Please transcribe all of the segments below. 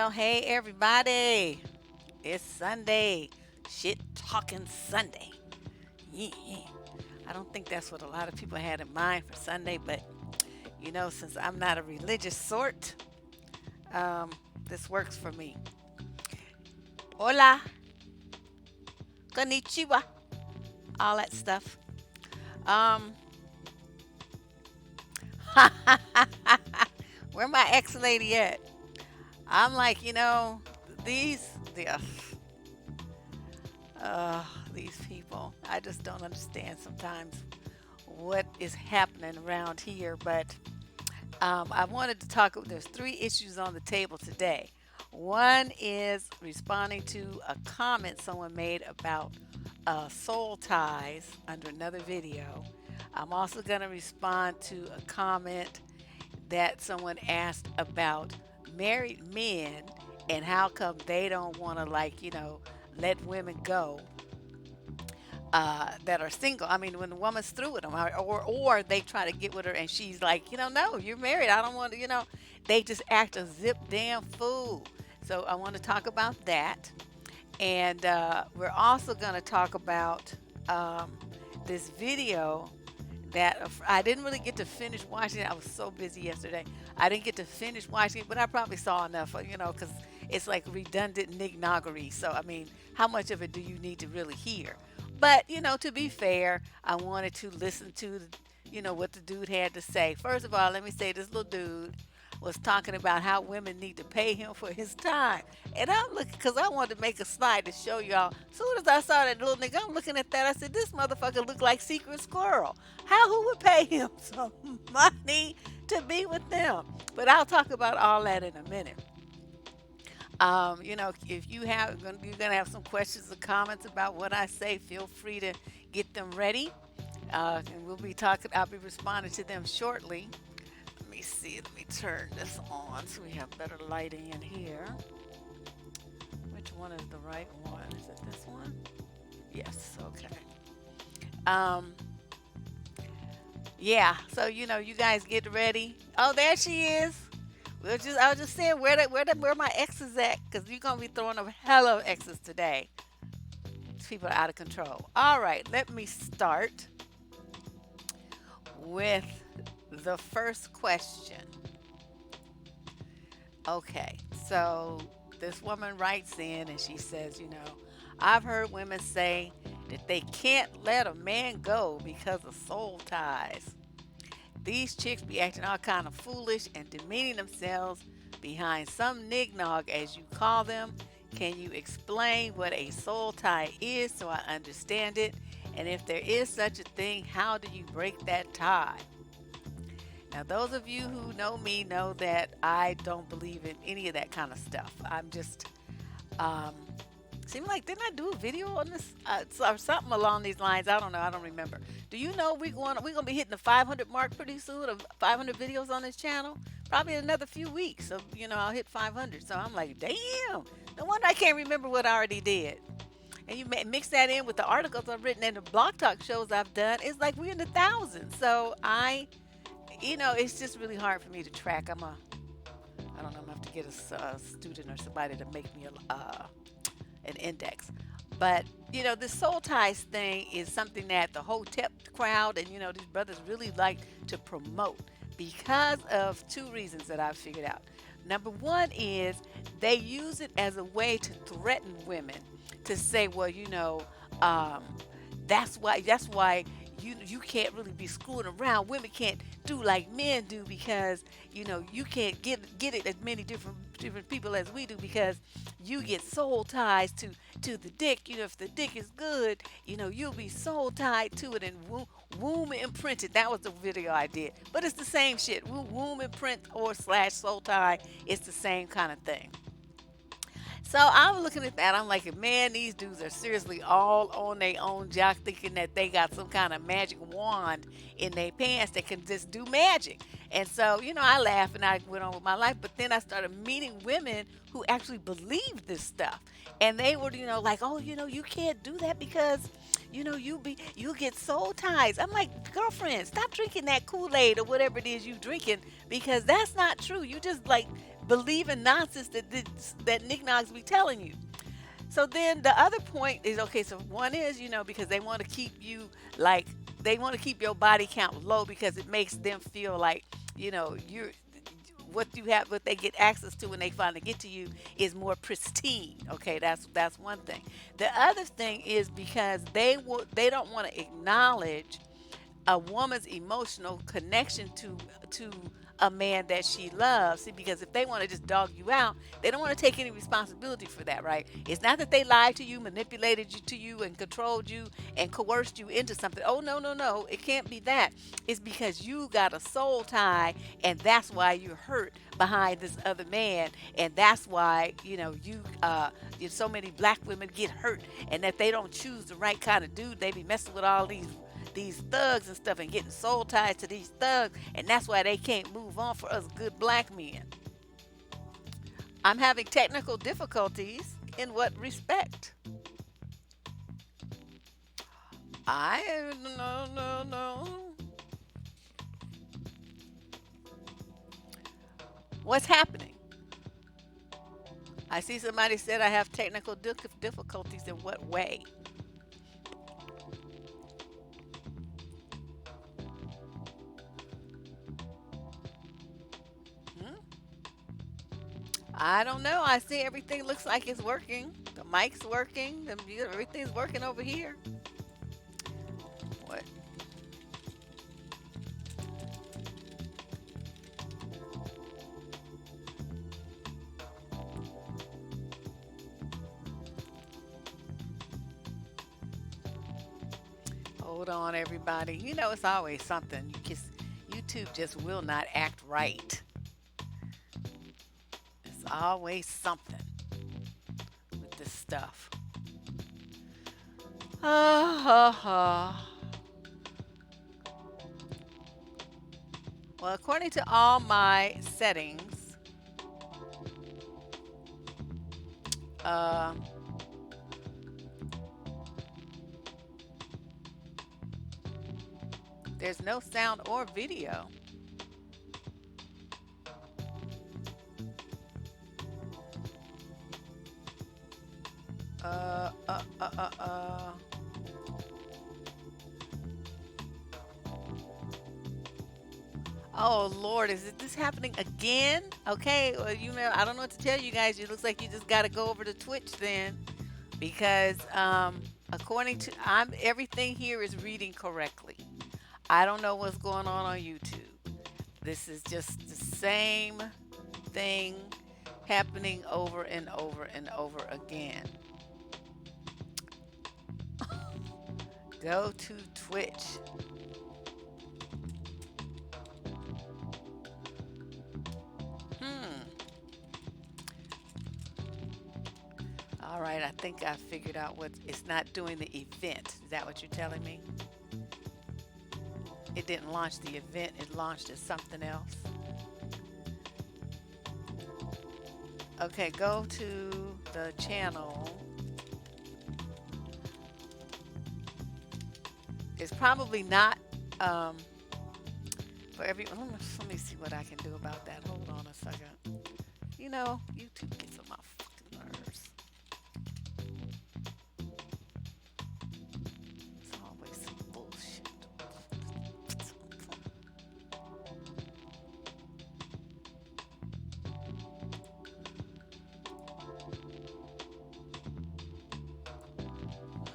Well, hey everybody. It's Sunday. Shit talking Sunday. Yeah. I don't think that's what a lot of people had in mind for Sunday, but since I'm not a religious sort, um, this works for me. Hola, konnichiwa, all that stuff. Um, where my ex lady at? I'm like, these the uh, these people. I just don't understand sometimes what is happening around here. But I wanted to talk. There's three issues on the table today. One is responding to a comment someone made about soul ties under another video. I'm also going to respond to a comment that someone asked about married men and how come they don't want to, like, let women go that are single. I mean, when the woman's through with them, or they try to get with her and she's like, no, you're married. I don't want to, they just act a zip damn fool. So I want to talk about that. And we're also going to talk about um, this video that I didn't really get to finish watching it. I was so busy yesterday. I didn't get to finish watching it, but I probably saw enough, because it's like redundant nignoggery. So, I mean, how much of it do you need to really hear? But, to be fair, I wanted to listen to, what the dude had to say. First of all, let me say this little dude was talking about how women need to pay him for his time. And I'm looking, because I wanted to make a slide to show y'all. As soon as I saw that little nigga, I'm looking at that. I said, this motherfucker look like Secret Squirrel. Who would pay him some money to be with them? But I'll talk about all that in a minute. If you're gonna have some questions or comments about what I say, feel free to get them ready. And we'll be talking. I'll be responding to them shortly. Let me see. Let me turn this on so we have better lighting in here. Which one is the right one? Is it this one? Yes. Okay. Um. Yeah. So you guys get ready. Oh, there she is. I was just saying where my ex is at, because you're gonna be throwing up hella exes today. These people are out of control. All right, let me start with the first question. Okay, so this woman writes in and she says, I've heard women say that they can't let a man go because of soul ties. These chicks be acting all kind of foolish and demeaning themselves behind some nignog, as you call them. Can you explain what a soul tie is so I understand it? And if there is such a thing, how do you break that tie? Now, those of you who know me know that I don't believe in any of that kind of stuff. I'm just, seemed like, didn't I do a video on this? Or something along these lines. I don't know. I don't remember. Do you know we're gonna be hitting the 500 mark pretty soon of 500 videos on this channel? Probably in another few weeks. So, I'll hit 500. So I'm like, damn. No wonder I can't remember what I already did. And you mix that in with the articles I've written and the blog talk shows I've done. It's like we're in the thousands. So it's just really hard for me to track. I don't know. I'm gonna have to get a student or somebody to make me an index. But this soul ties thing is something that the Hotep crowd and these brothers really like to promote because of two reasons that I've figured out. Number one is they use it as a way to threaten women to say, well, that's why you can't really be screwing around. Women can't do like men do because you can't get it as many different people as we do because you get soul ties to the dick. If the dick is good, you'll be soul tied to it and womb imprinted. That was the video I did, but it's the same shit. Womb imprint or / soul tie. It's the same kind of thing. So I'm looking at that. I'm like, man, these dudes are seriously all on their own jock, thinking that they got some kind of magic wand in their pants that can just do magic. And so, I laughed and I went on with my life. But then I started meeting women who actually believed this stuff. And they were, like, oh, you can't do that because, you get soul ties. I'm like, girlfriend, stop drinking that Kool-Aid or whatever it is you drinking because that's not true. You just like believing nonsense that Nick Noggs be telling you. So then the other point is, okay, so one is, because they want to keep you like, they want to keep your body count low because it makes them feel like, you're what they get access to when they finally get to you is more pristine. Okay, that's one thing. The other thing is because they don't want to acknowledge a woman's emotional connection to a man that she loves. See, because if they want to just dog you out, they don't want to take any responsibility for that, right? It's not that they lied to you, manipulated you to you, and controlled you and coerced you into something. Oh, no, no, no. It can't be that. It's because you got a soul tie, and that's why you're hurt behind this other man, and that's why so many black women get hurt, and that they don't choose the right kind of dude. They be messing with all these thugs and stuff and getting soul tied to these thugs, and that's why they can't move on for us good black men. I'm having technical difficulties. In what respect? I no no no. What's happening? I see somebody said I have technical difficulties. In what way? Hmm? I don't know. I see everything looks like it's working. The mic's working. Everything's working over here. What? Hold on, everybody. It's always something. YouTube just will not act right. It's always something with this stuff. Well, according to all my settings, uh, there's no sound or video. Uh, uh, uh, uh, uh. Oh Lord, this happening again? Okay, well, I don't know what to tell you guys. It looks like you just got to go over to Twitch then, because according to everything here is reading correctly. I don't know what's going on YouTube. This is just the same thing happening over and over and over again. Go to Twitch. Hmm. All right, I think I figured out what it's not doing the event. Is that what you're telling me? It didn't launch the event, it launched as something else. Okay, go to the channel. It's probably not for everyone. Let me see what I can do about that. Hold on a second. YouTube gets on my fucking nerves. It's always some bullshit.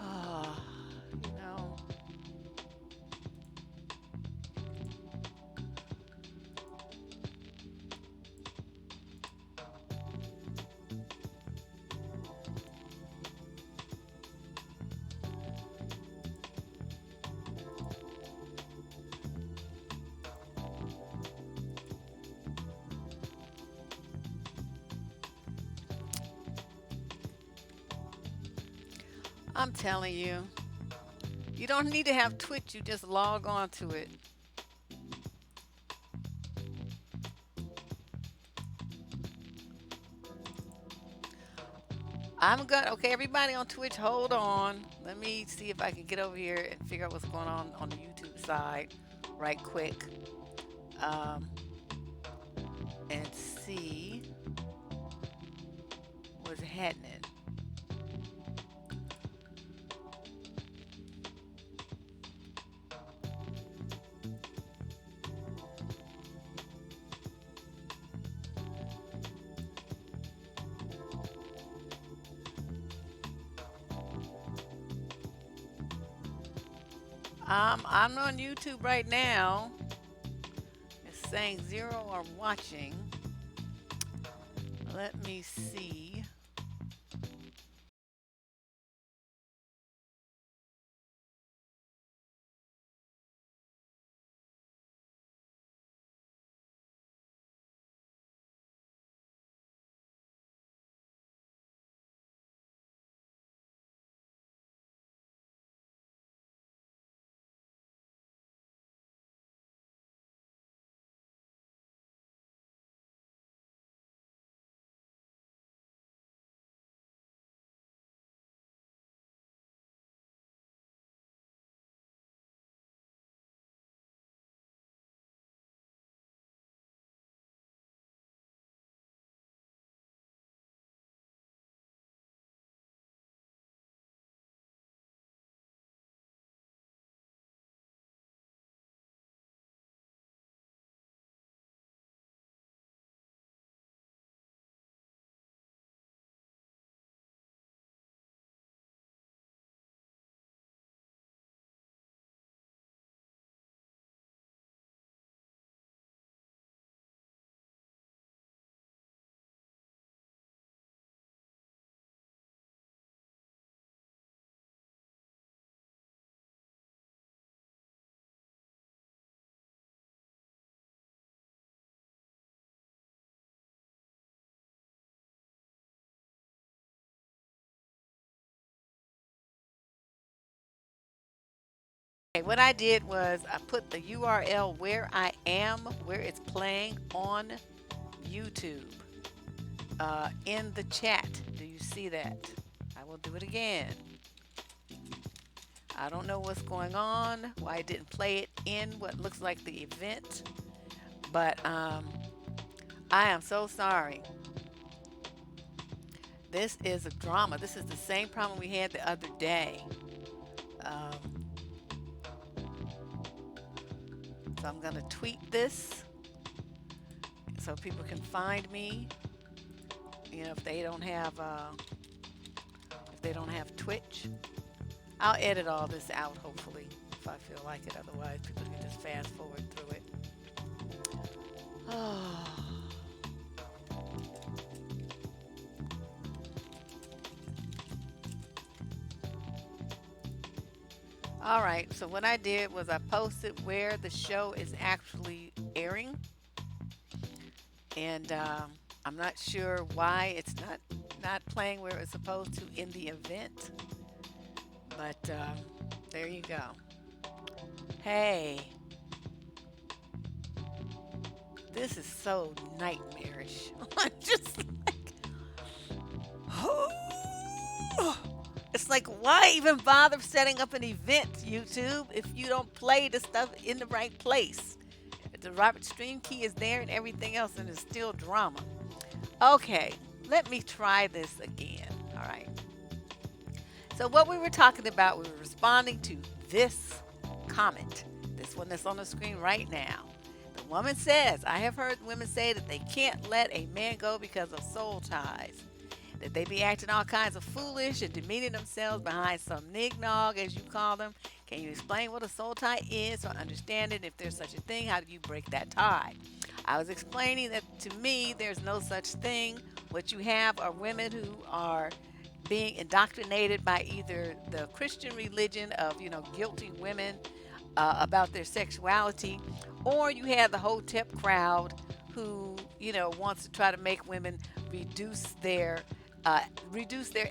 Ah, you know. I'm telling you, you don't need to have Twitch. You just log on to it. Okay, everybody on Twitch, hold on. Let me see if I can get over here and figure out what's going on the YouTube side right quick. Um, and see. is happening. I'm on YouTube right now. It's saying zero are watching. Let me see. Okay, what I did was I put the URL where I am, where it's playing on YouTube, in the chat. Do you see that? I will do it again. I don't know what's going on, why I didn't play it in what looks like the event, but I am so sorry. This is a drama. This is the same problem we had the other day. Um, so I'm going to tweet this so people can find me. You know, if they don't have Twitch. I'll edit all this out, hopefully, if I feel like it. Otherwise, people can just fast forward through it. Oh. All right, so what I did was I posted where the show is actually airing. And I'm not sure why it's not playing where it's supposed to in the event. But there you go. Hey, this is so nightmarish. I'm just like, it's like, why even bother setting up an event, YouTube, if you don't play the stuff in the right place? The Robert Stream key is there and everything else, and it's still drama. Okay, let me try this again. All right. So what we were talking about, we were responding to this comment, this one that's on the screen right now. The woman says, I have heard women say that they can't let a man go because of soul ties, that they be acting all kinds of foolish and demeaning themselves behind some nig-nog, as you call them. Can you explain what a soul tie is or understand it? If there's such a thing, how do you break that tie? I was explaining that to me, there's no such thing. What you have are women who are being indoctrinated by either the Christian religion of, guilting women about their sexuality, or you have the Hotep crowd who, wants to try to make women reduce their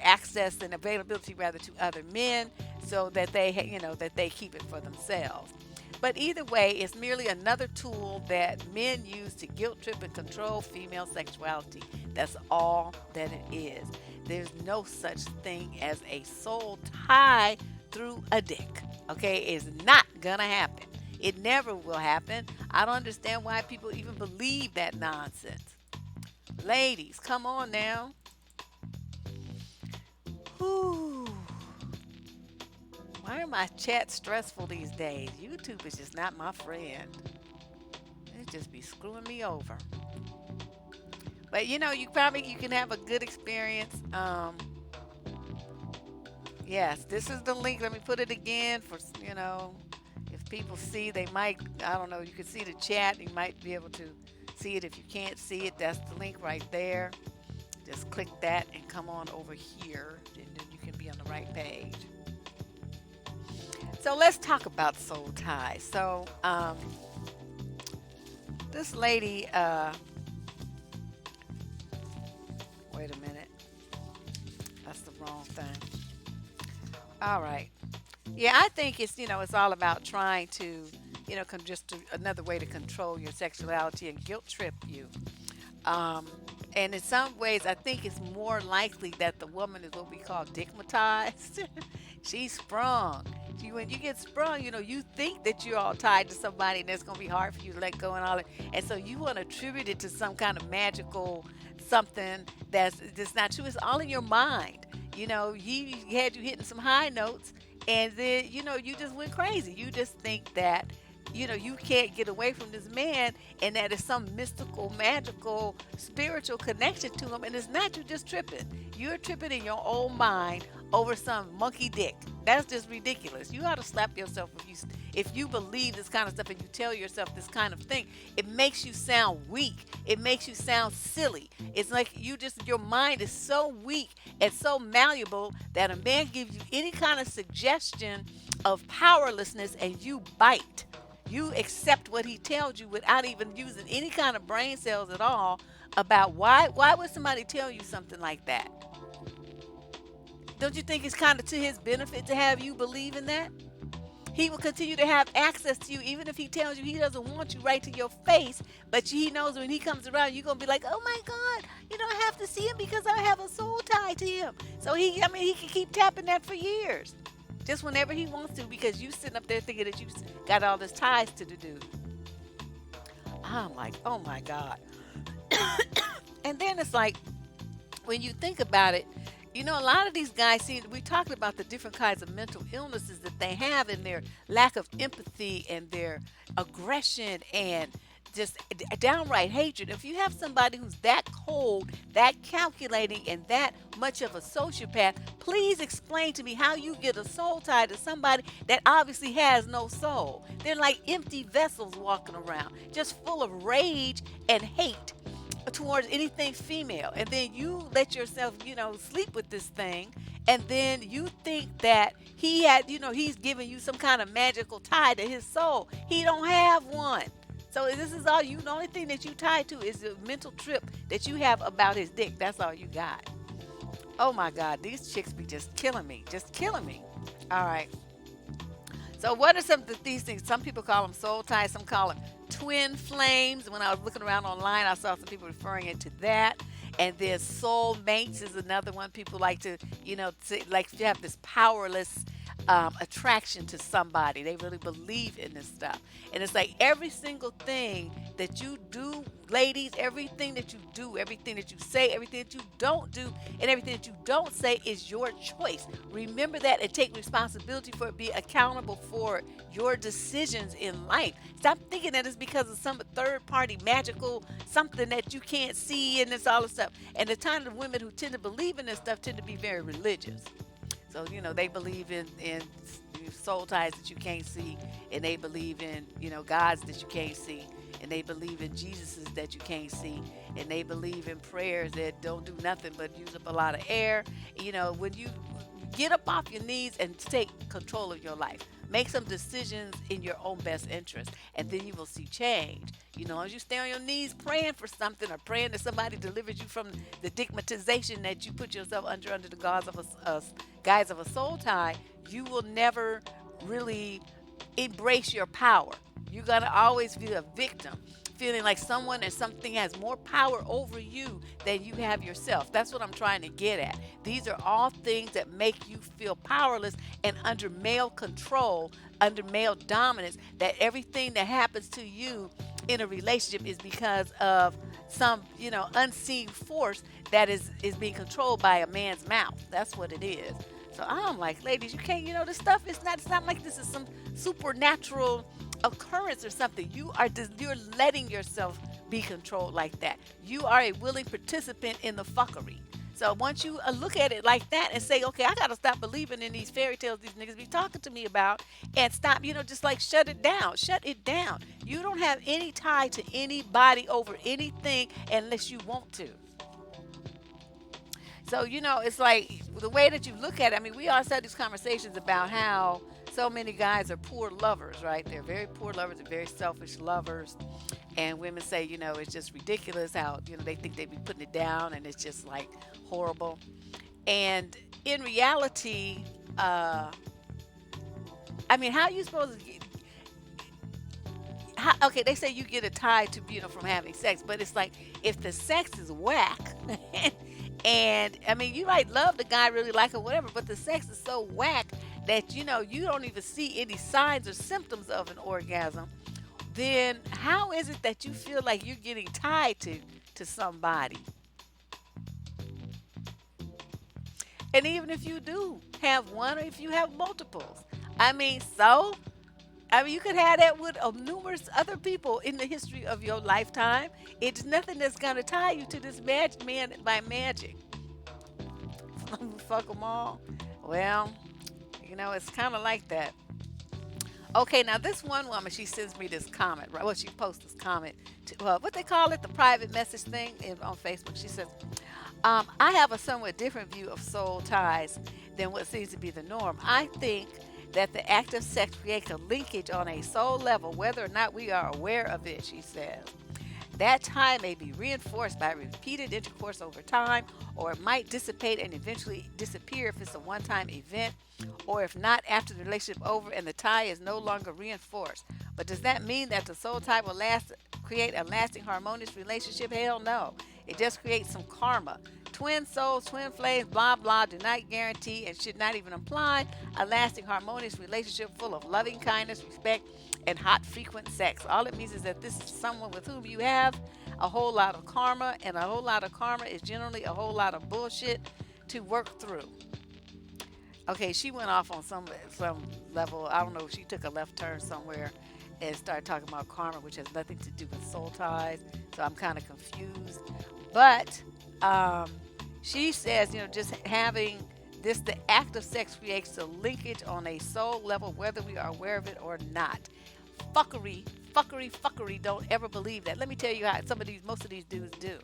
access and availability rather to other men, so that they keep it for themselves. But either way, it's merely another tool that men use to guilt trip and control female sexuality. That's all that it is. There's no such thing as a soul tie through a dick. Okay, it's not gonna happen. It never will happen. I don't understand why people even believe that nonsense. Ladies, come on now. Whew. Why are my chats stressful these days? YouTube is just not my friend. It just be screwing me over. But you can have a good experience. Yes, this is the link. Let me put it again for if people see, they might. I don't know. You can see the chat. You might be able to see it. If you can't see it, that's the link right there. Just click that and come on over here, and then you can be on the right page. So let's talk about soul ties. So this lady, wait a minute, that's the wrong thing. All right. Yeah, I think it's all about trying to, another way to control your sexuality and guilt trip you. Um, and in some ways, I think it's more likely that the woman is what we call digmatized. She's sprung. When you get sprung, you think that you're all tied to somebody and it's going to be hard for you to let go and all that. And so you want to attribute it to some kind of magical something that's not true. It's all in your mind. He had you hitting some high notes, and then you just went crazy. You just think that you can't get away from this man, and that is some mystical, magical, spiritual connection to him, and it's not. You just tripping. You're tripping in your own mind over some monkey dick. That's just ridiculous. You ought to slap yourself if you believe this kind of stuff and you tell yourself this kind of thing. It makes you sound weak. It makes you sound silly. It's like your mind is so weak and so malleable that a man gives you any kind of suggestion of powerlessness and you bite. You accept what he tells you without even using any kind of brain cells at all about why would somebody tell you something like that? Don't you think it's kind of to his benefit to have you believe in that? He will continue to have access to you even if he tells you he doesn't want you right to your face, but he knows when he comes around, you're going to be like, oh my God, I have to see him because I have a soul tie to him. So he can keep tapping that for years. Just whenever he wants to, because you sitting up there thinking that you got all this ties to the dude. I'm like, oh my God. And then it's like, when you think about it, a lot of these guys, see, we talked about the different kinds of mental illnesses that they have and their lack of empathy and their aggression and just downright hatred. If you have somebody who's that cold, that calculating, and that much of a sociopath, please explain to me how you get a soul tie to somebody that obviously has no soul. They're like empty vessels walking around, just full of rage and hate towards anything female. And then you let yourself, sleep with this thing, and then you think that he's giving you some kind of magical tie to his soul. He don't have one. So this is all the only thing that you tie to is the mental trip that you have about his dick. That's all you got. Oh my God, these chicks be just killing me. Just killing me. All right. So what are some of these things? Some people call them soul ties. Some call them twin flames. When I was looking around online, I saw some people referring it to that. And then soul mates is another one. People like to, like you have this powerless attraction to somebody. They really believe in this stuff. And it's like every single thing that you do, ladies, everything that you do, everything that you say, everything that you don't do, and everything that you don't say is your choice. Remember that and take responsibility for it. Be accountable for your decisions in life. Stop thinking that it's because of some third party magical something that you can't see and this all this stuff. And the kind of women who tend to believe in this stuff tend to be very religious. So, they believe in soul ties that you can't see, and they believe in, gods that you can't see, and they believe in Jesuses that you can't see, and they believe in prayers that don't do nothing but use up a lot of air. When you get up off your knees and take control of your life, make some decisions in your own best interest, and then you will see change. As you stay on your knees praying for something or praying that somebody delivers you from the stigmatization that you put yourself under the guise of a soul tie, you will never really embrace your power. You're going to always be a victim, feeling like someone or something has more power over you than you have yourself. That's what I'm trying to get at. These are all things that make you feel powerless and under male control, under male dominance, that everything that happens to you in a relationship is because of some, unseen force that is being controlled by a man's mouth. That's what it is. So I'm like, ladies, you can't, this stuff is not, it's not like this is some supernatural occurrence or something. You're letting yourself be controlled like that. You are a willing participant in the fuckery. So once you look at it like that and say, okay, I gotta stop believing in these fairy tales these niggas be talking to me about, and stop, just like shut it down. Shut it down. You don't have any tie to anybody over anything unless you want to. So, it's like the way that you look at it. I mean, we always had these conversations about how so many guys are poor lovers, right? They're very poor lovers, they're very selfish lovers. And women say, it's just ridiculous how, they think they be putting it down and it's just like horrible. And in reality, I mean, how are you supposed to get, okay, they say you get a tie to, from having sex, but it's like if the sex is whack, and I mean, you might love the guy, really like him, whatever, but the sex is so whack that, you don't even see any signs or symptoms of an orgasm, then how is it that you feel like you're getting tied to somebody? And even if you do have one or if you have multiples, I mean, you could have that with numerous other people in the history of your lifetime. It's nothing that's going to tie you to this man by magic. Fuck them all. Well, it's kind of like that. Okay, now this one woman, she sends me this comment, right? Well, she posts this comment to what they call it, the private message thing on Facebook. She says, I have a somewhat different view of soul ties than what seems to be the norm. I think that the act of sex creates a linkage on a soul level, whether or not we are aware of it, she says. That tie may be reinforced by repeated intercourse over time, or it might dissipate and eventually disappear if it's a one-time event, or if not, after the relationship over and the tie is no longer reinforced. But does that mean that the soul tie will create a lasting harmonious relationship? Hell no. It just creates some karma. Twin souls, twin flames, blah blah, do not guarantee and should not even imply a lasting harmonious relationship full of loving kindness, respect, and hot frequent sex. All it means is that this is someone with whom you have a whole lot of karma, and a whole lot of karma is generally a whole lot of bullshit to work through. Okay, she went off on some level. I don't know, she took a left turn somewhere and started talking about karma, which has nothing to do with soul ties. So I'm kind of confused. But she says, just having this, the act of sex creates a linkage on a soul level, whether we are aware of it or not. Fuckery, fuckery, fuckery. Don't ever believe that. Let me tell you how most of these dudes do.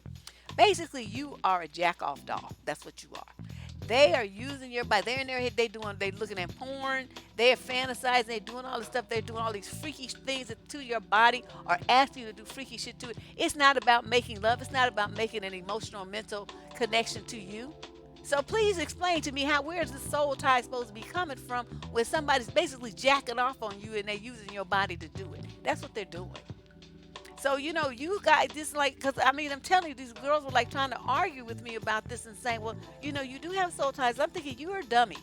Basically, you are a jack off doll. That's what you are. They are using your body. They're in their head. They looking at porn. They are fantasizing. They're doing all this stuff. They're doing all these freaky things to your body, or asking you to do freaky shit to it. It's not about making love. It's not about making an emotional, mental connection to you. So please explain to me where is the soul tie supposed to be coming from when somebody's basically jacking off on you and they're using your body to do it. That's what they're doing. So, you guys just like, because I mean, I'm telling you, these girls were like trying to argue with me about this and saying, well, you do have soul ties. I'm thinking you're a dummy.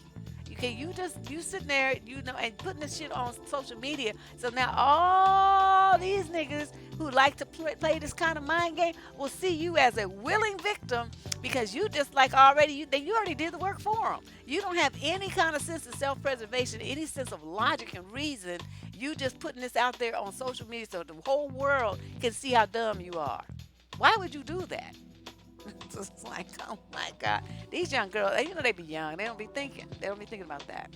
Okay, you sitting there, and putting this shit on social media. So now all these niggas who like to play this kind of mind game will see you as a willing victim because you just like you already did the work for them. You don't have any kind of sense of self-preservation, any sense of logic and reason. You just putting this out there on social media so the whole world can see how dumb you are. Why would you do that? It's like, oh my God. These young girls, they be young. They don't be thinking. They don't be thinking about that.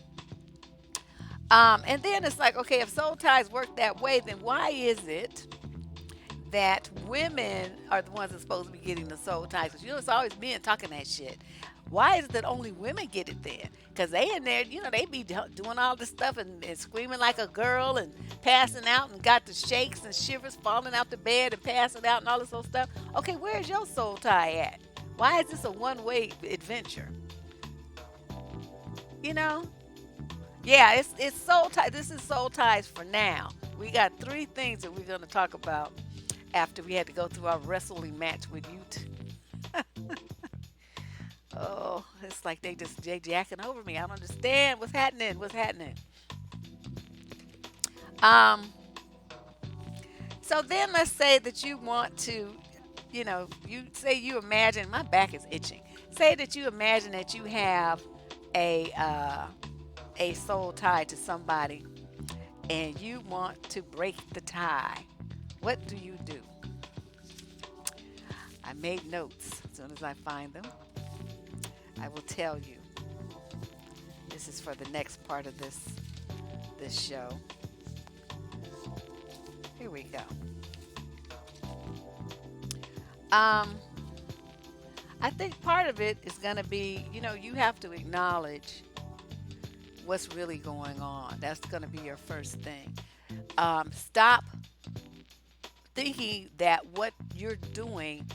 And then it's like, okay, if soul ties work that way, then why is it that women are the ones that's supposed to be getting the soul ties? Because, it's always men talking that shit. Why is it that only women get it then? Because they in there, they be doing all this stuff and screaming like a girl and passing out and got the shakes and shivers, falling out the bed and passing out and all this old stuff. Okay, where's your soul tie at? Why is this a one-way adventure? Yeah, it's soul ties. This is soul ties for now. We got 3 things that we're going to talk about after we had to go through our wrestling match with you. Oh, it's like they jacking over me. I don't understand what's happening. Um, So then let's say that you want to, you say you imagine, my back is itching. Say that you imagine that you have a uh, a soul tie to somebody and you want to break the tie. What do you do? I made notes. As soon as I find them, I will tell you. This is for the next part of this show. Here we go. Um, I think part of it is going to be, you have to acknowledge what's really going on. That's going to be your first thing. Stop thinking that what you're doing,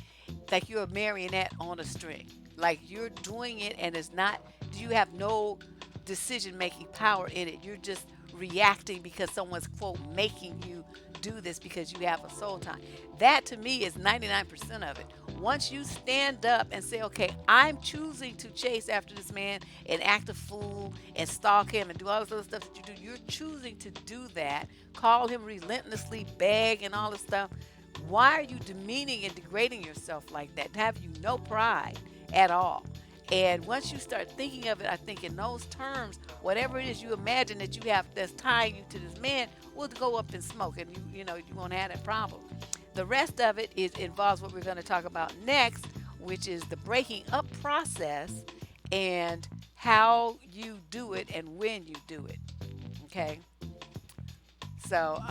like you're a marionette on a string. Like you're doing it and it's not, you have no decision making power in it. You're just reacting because someone's, quote, making you do this because you have a soul tie. That to me is 99% of it. Once you stand up and say, okay, I'm choosing to chase after this man and act a fool and stalk him and do all this other stuff that you do, you're choosing to do that, call him relentlessly, beg and all this stuff. Why are you demeaning and degrading yourself like that? Have you no pride at all? And once you start thinking of it, I think in those terms, whatever it is you imagine that you have that's tying you to this man will go up in smoke, and you won't have that problem. The rest of it involves what we're going to talk about next, which is the breaking up process and how you do it and when you do it. Okay. So,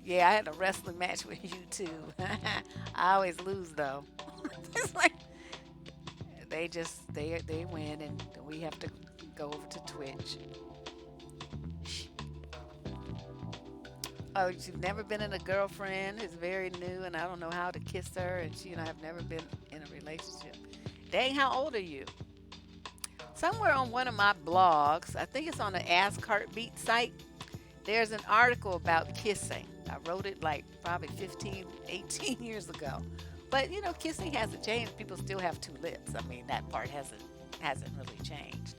yeah, I had a wrestling match with you too. I always lose though. It's like they win, and we have to go over to Twitch. Oh, you've never been in a girlfriend? It's very new, and I don't know how to kiss her, and she and I have never been in a relationship. Dang, how old are you? Somewhere on one of my blogs, I think it's on the Ask Heartbeat site, there's an article about kissing. I wrote it like probably 15, 18 years ago. But kissing hasn't changed. People still have two lips. I mean, that part hasn't really changed.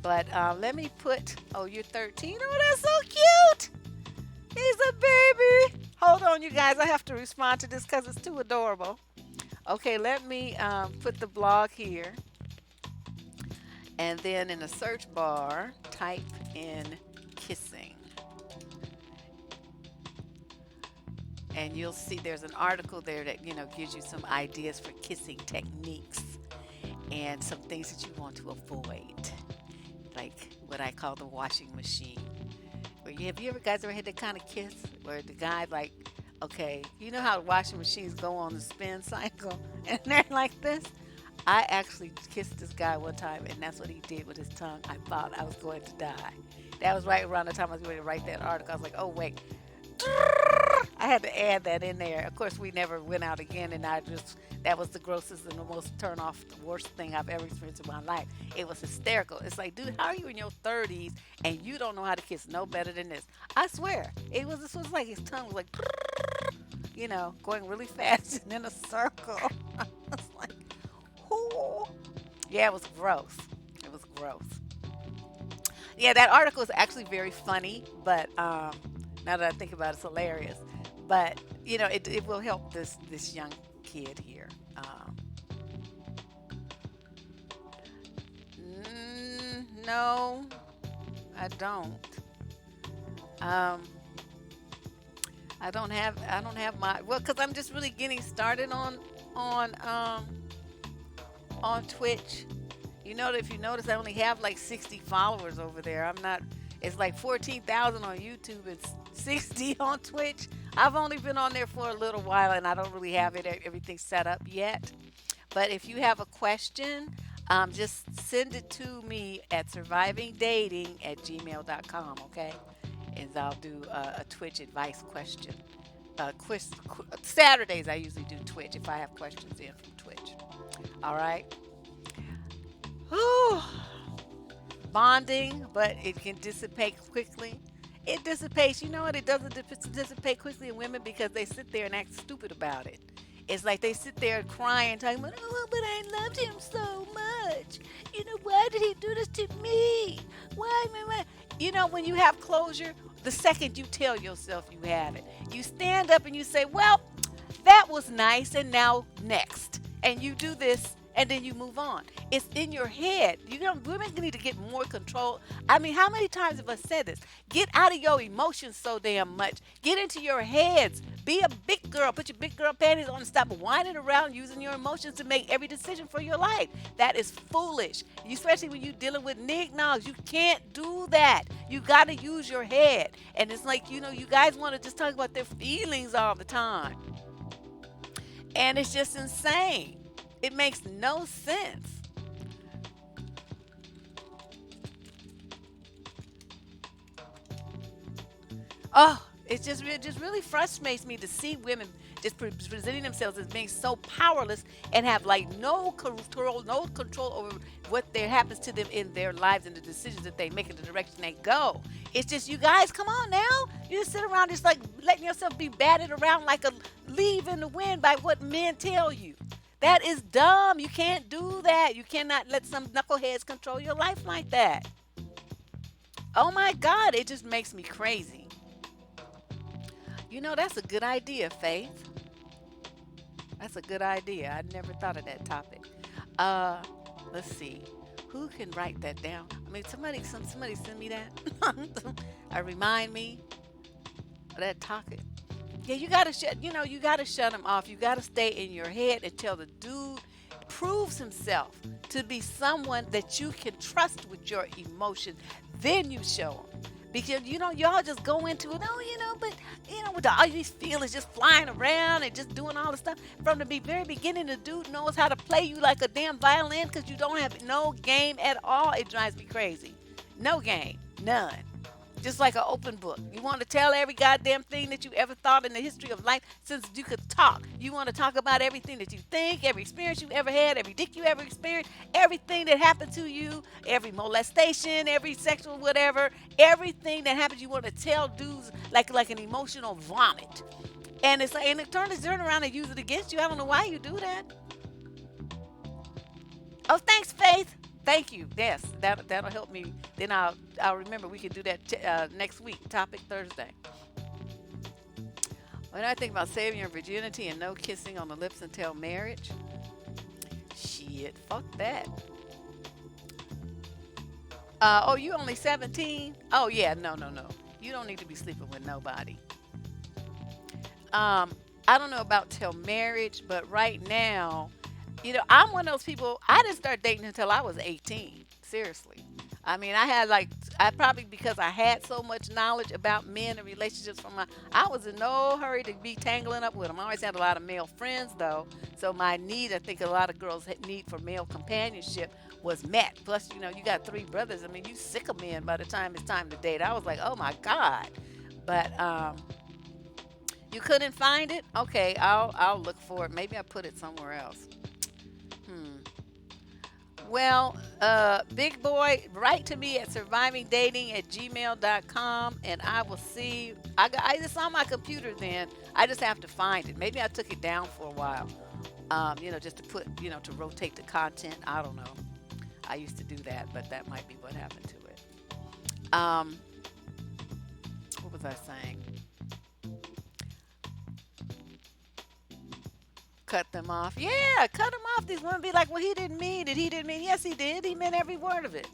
But let me put. Oh, you're 13. Oh, that's so cute. He's a baby. Hold on, you guys. I have to respond to this because it's too adorable. Okay, let me put the blog here, and then in the search bar, type in kissing. And you'll see there's an article there that gives you some ideas for kissing techniques and some things that you want to avoid, like what I call the washing machine. Have you ever guys ever had that kind of kiss where the guy like, okay, you know how the washing machines go on the spin cycle and they're like this? I actually kissed this guy one time, and that's what he did with his tongue. I thought I was going to die. That was right around the time I was going to write that article. I was like, oh wait. I had to add that in there. Of course, we never went out again, and that was the grossest and the most turn off, the worst thing I've ever experienced in my life. It was hysterical. It's like, dude, how are you in your 30s and you don't know how to kiss no better than this? I swear. This was like his tongue was like, going really fast and in a circle. I was like, ooh. Yeah, it was gross. It was gross. Yeah, that article is actually very funny, but now that I think about it, it's hilarious. But it will help this young kid here. No, I don't. Um, I don't have my, well, because I'm just really getting started on Twitch. If you notice, I only have like 60 followers over there. I'm not. It's like 14,000 on YouTube and 60 on Twitch. I've only been on there for a little while, and I don't really have everything set up yet. But if you have a question, just send it to me at survivingdating@gmail.com, okay? And I'll do a Twitch advice question. Saturdays I usually do Twitch if I have questions in from Twitch. All right. Whew. Bonding, but it can dissipate quickly. It dissipates. You know what? It doesn't dissipate quickly in women because they sit there and act stupid about it. It's like they sit there crying, talking about, oh, but I loved him so much. Why did he do this to me? Why? When you have closure, the second you tell yourself you have it. You stand up and you say, well, that was nice, and now next. And you do this, and then you move on. It's in your head. You know, women need to get more control. I mean, how many times have I said this? Get out of your emotions so damn much. Get into your heads. Be a big girl. Put your big girl panties on and stop whining around using your emotions to make every decision for your life. That is foolish. Especially when you're dealing with nignogs. You can't do that. You got to use your head. And it's like, you know, you guys want to just talk about their feelings all the time. And it's just insane. It makes no sense. Oh, it just really frustrates me to see women just presenting themselves as being so powerless and have like no control over what there happens to them in their lives and the decisions that they make and the direction they go. It's just, you guys, come on now. You just sit around just like letting yourself be batted around like a leaf in the wind by what men tell you. That is dumb. You can't do that. You cannot let some knuckleheads control your life like that. Oh my God, it just makes me crazy. You know, that's a good idea, Faith. That's a good idea. I never thought of that topic. Uh, let's see. Who can write that down? I mean, somebody send me that. Remind me of that topic. Yeah, you gotta shut him off. You gotta stay in your head until the dude proves himself to be someone that you can trust with your emotions. Then you show him. Because, you know, y'all just go into it, oh, you know, but, you know, with all these feelings just flying around and just doing all the stuff. From the very beginning, the dude knows how to play you like a damn violin because you don't have no game at all. It drives me crazy. No game. None. Just like an open book. You want to tell every goddamn thing that you ever thought in the history of life since you could talk. You want to talk about everything that you think, every experience you ever had, every dick you ever experienced, everything that happened to you, every molestation, every sexual whatever, everything that happened. You want to tell dudes like an emotional vomit. And it's like, and it turn around and use it against you. I don't know why you do that. Oh, thanks, Faith. Thank you. Yes, that'll help me. Then I'll remember we can do that next week. Topic Thursday. When I think about saving your virginity and no kissing on the lips until marriage, shit, fuck that. Oh, you only 17? Oh yeah, no, no, no. You don't need to be sleeping with nobody. I don't know about till marriage, but right now, you know, I'm one of those people. I didn't start dating until I was 18. Seriously. I mean, I probably because I had so much knowledge about men and relationships I was in no hurry to be tangling up with them. I always had a lot of male friends though. So my need, I think a lot of girls need for male companionship was met. Plus, you know, you got three brothers. I mean, you sick of men by the time it's time to date. I was like, oh my God. But, you couldn't find it? Okay, I'll look for it. Maybe I put it somewhere else. Hmm. Well, big boy, write to me at survivingdating@gmail.com and I will see. It's on my computer then. I just have to find it. Maybe I took it down for a while. You know, just to put, you know, to rotate the content. I don't know. I used to do that, but that might be what happened to it. Um, what was I saying? Cut them off. Yeah, cut them off. These women be like, well, he didn't mean it. He didn't mean. Yes, he did. He meant every word of it.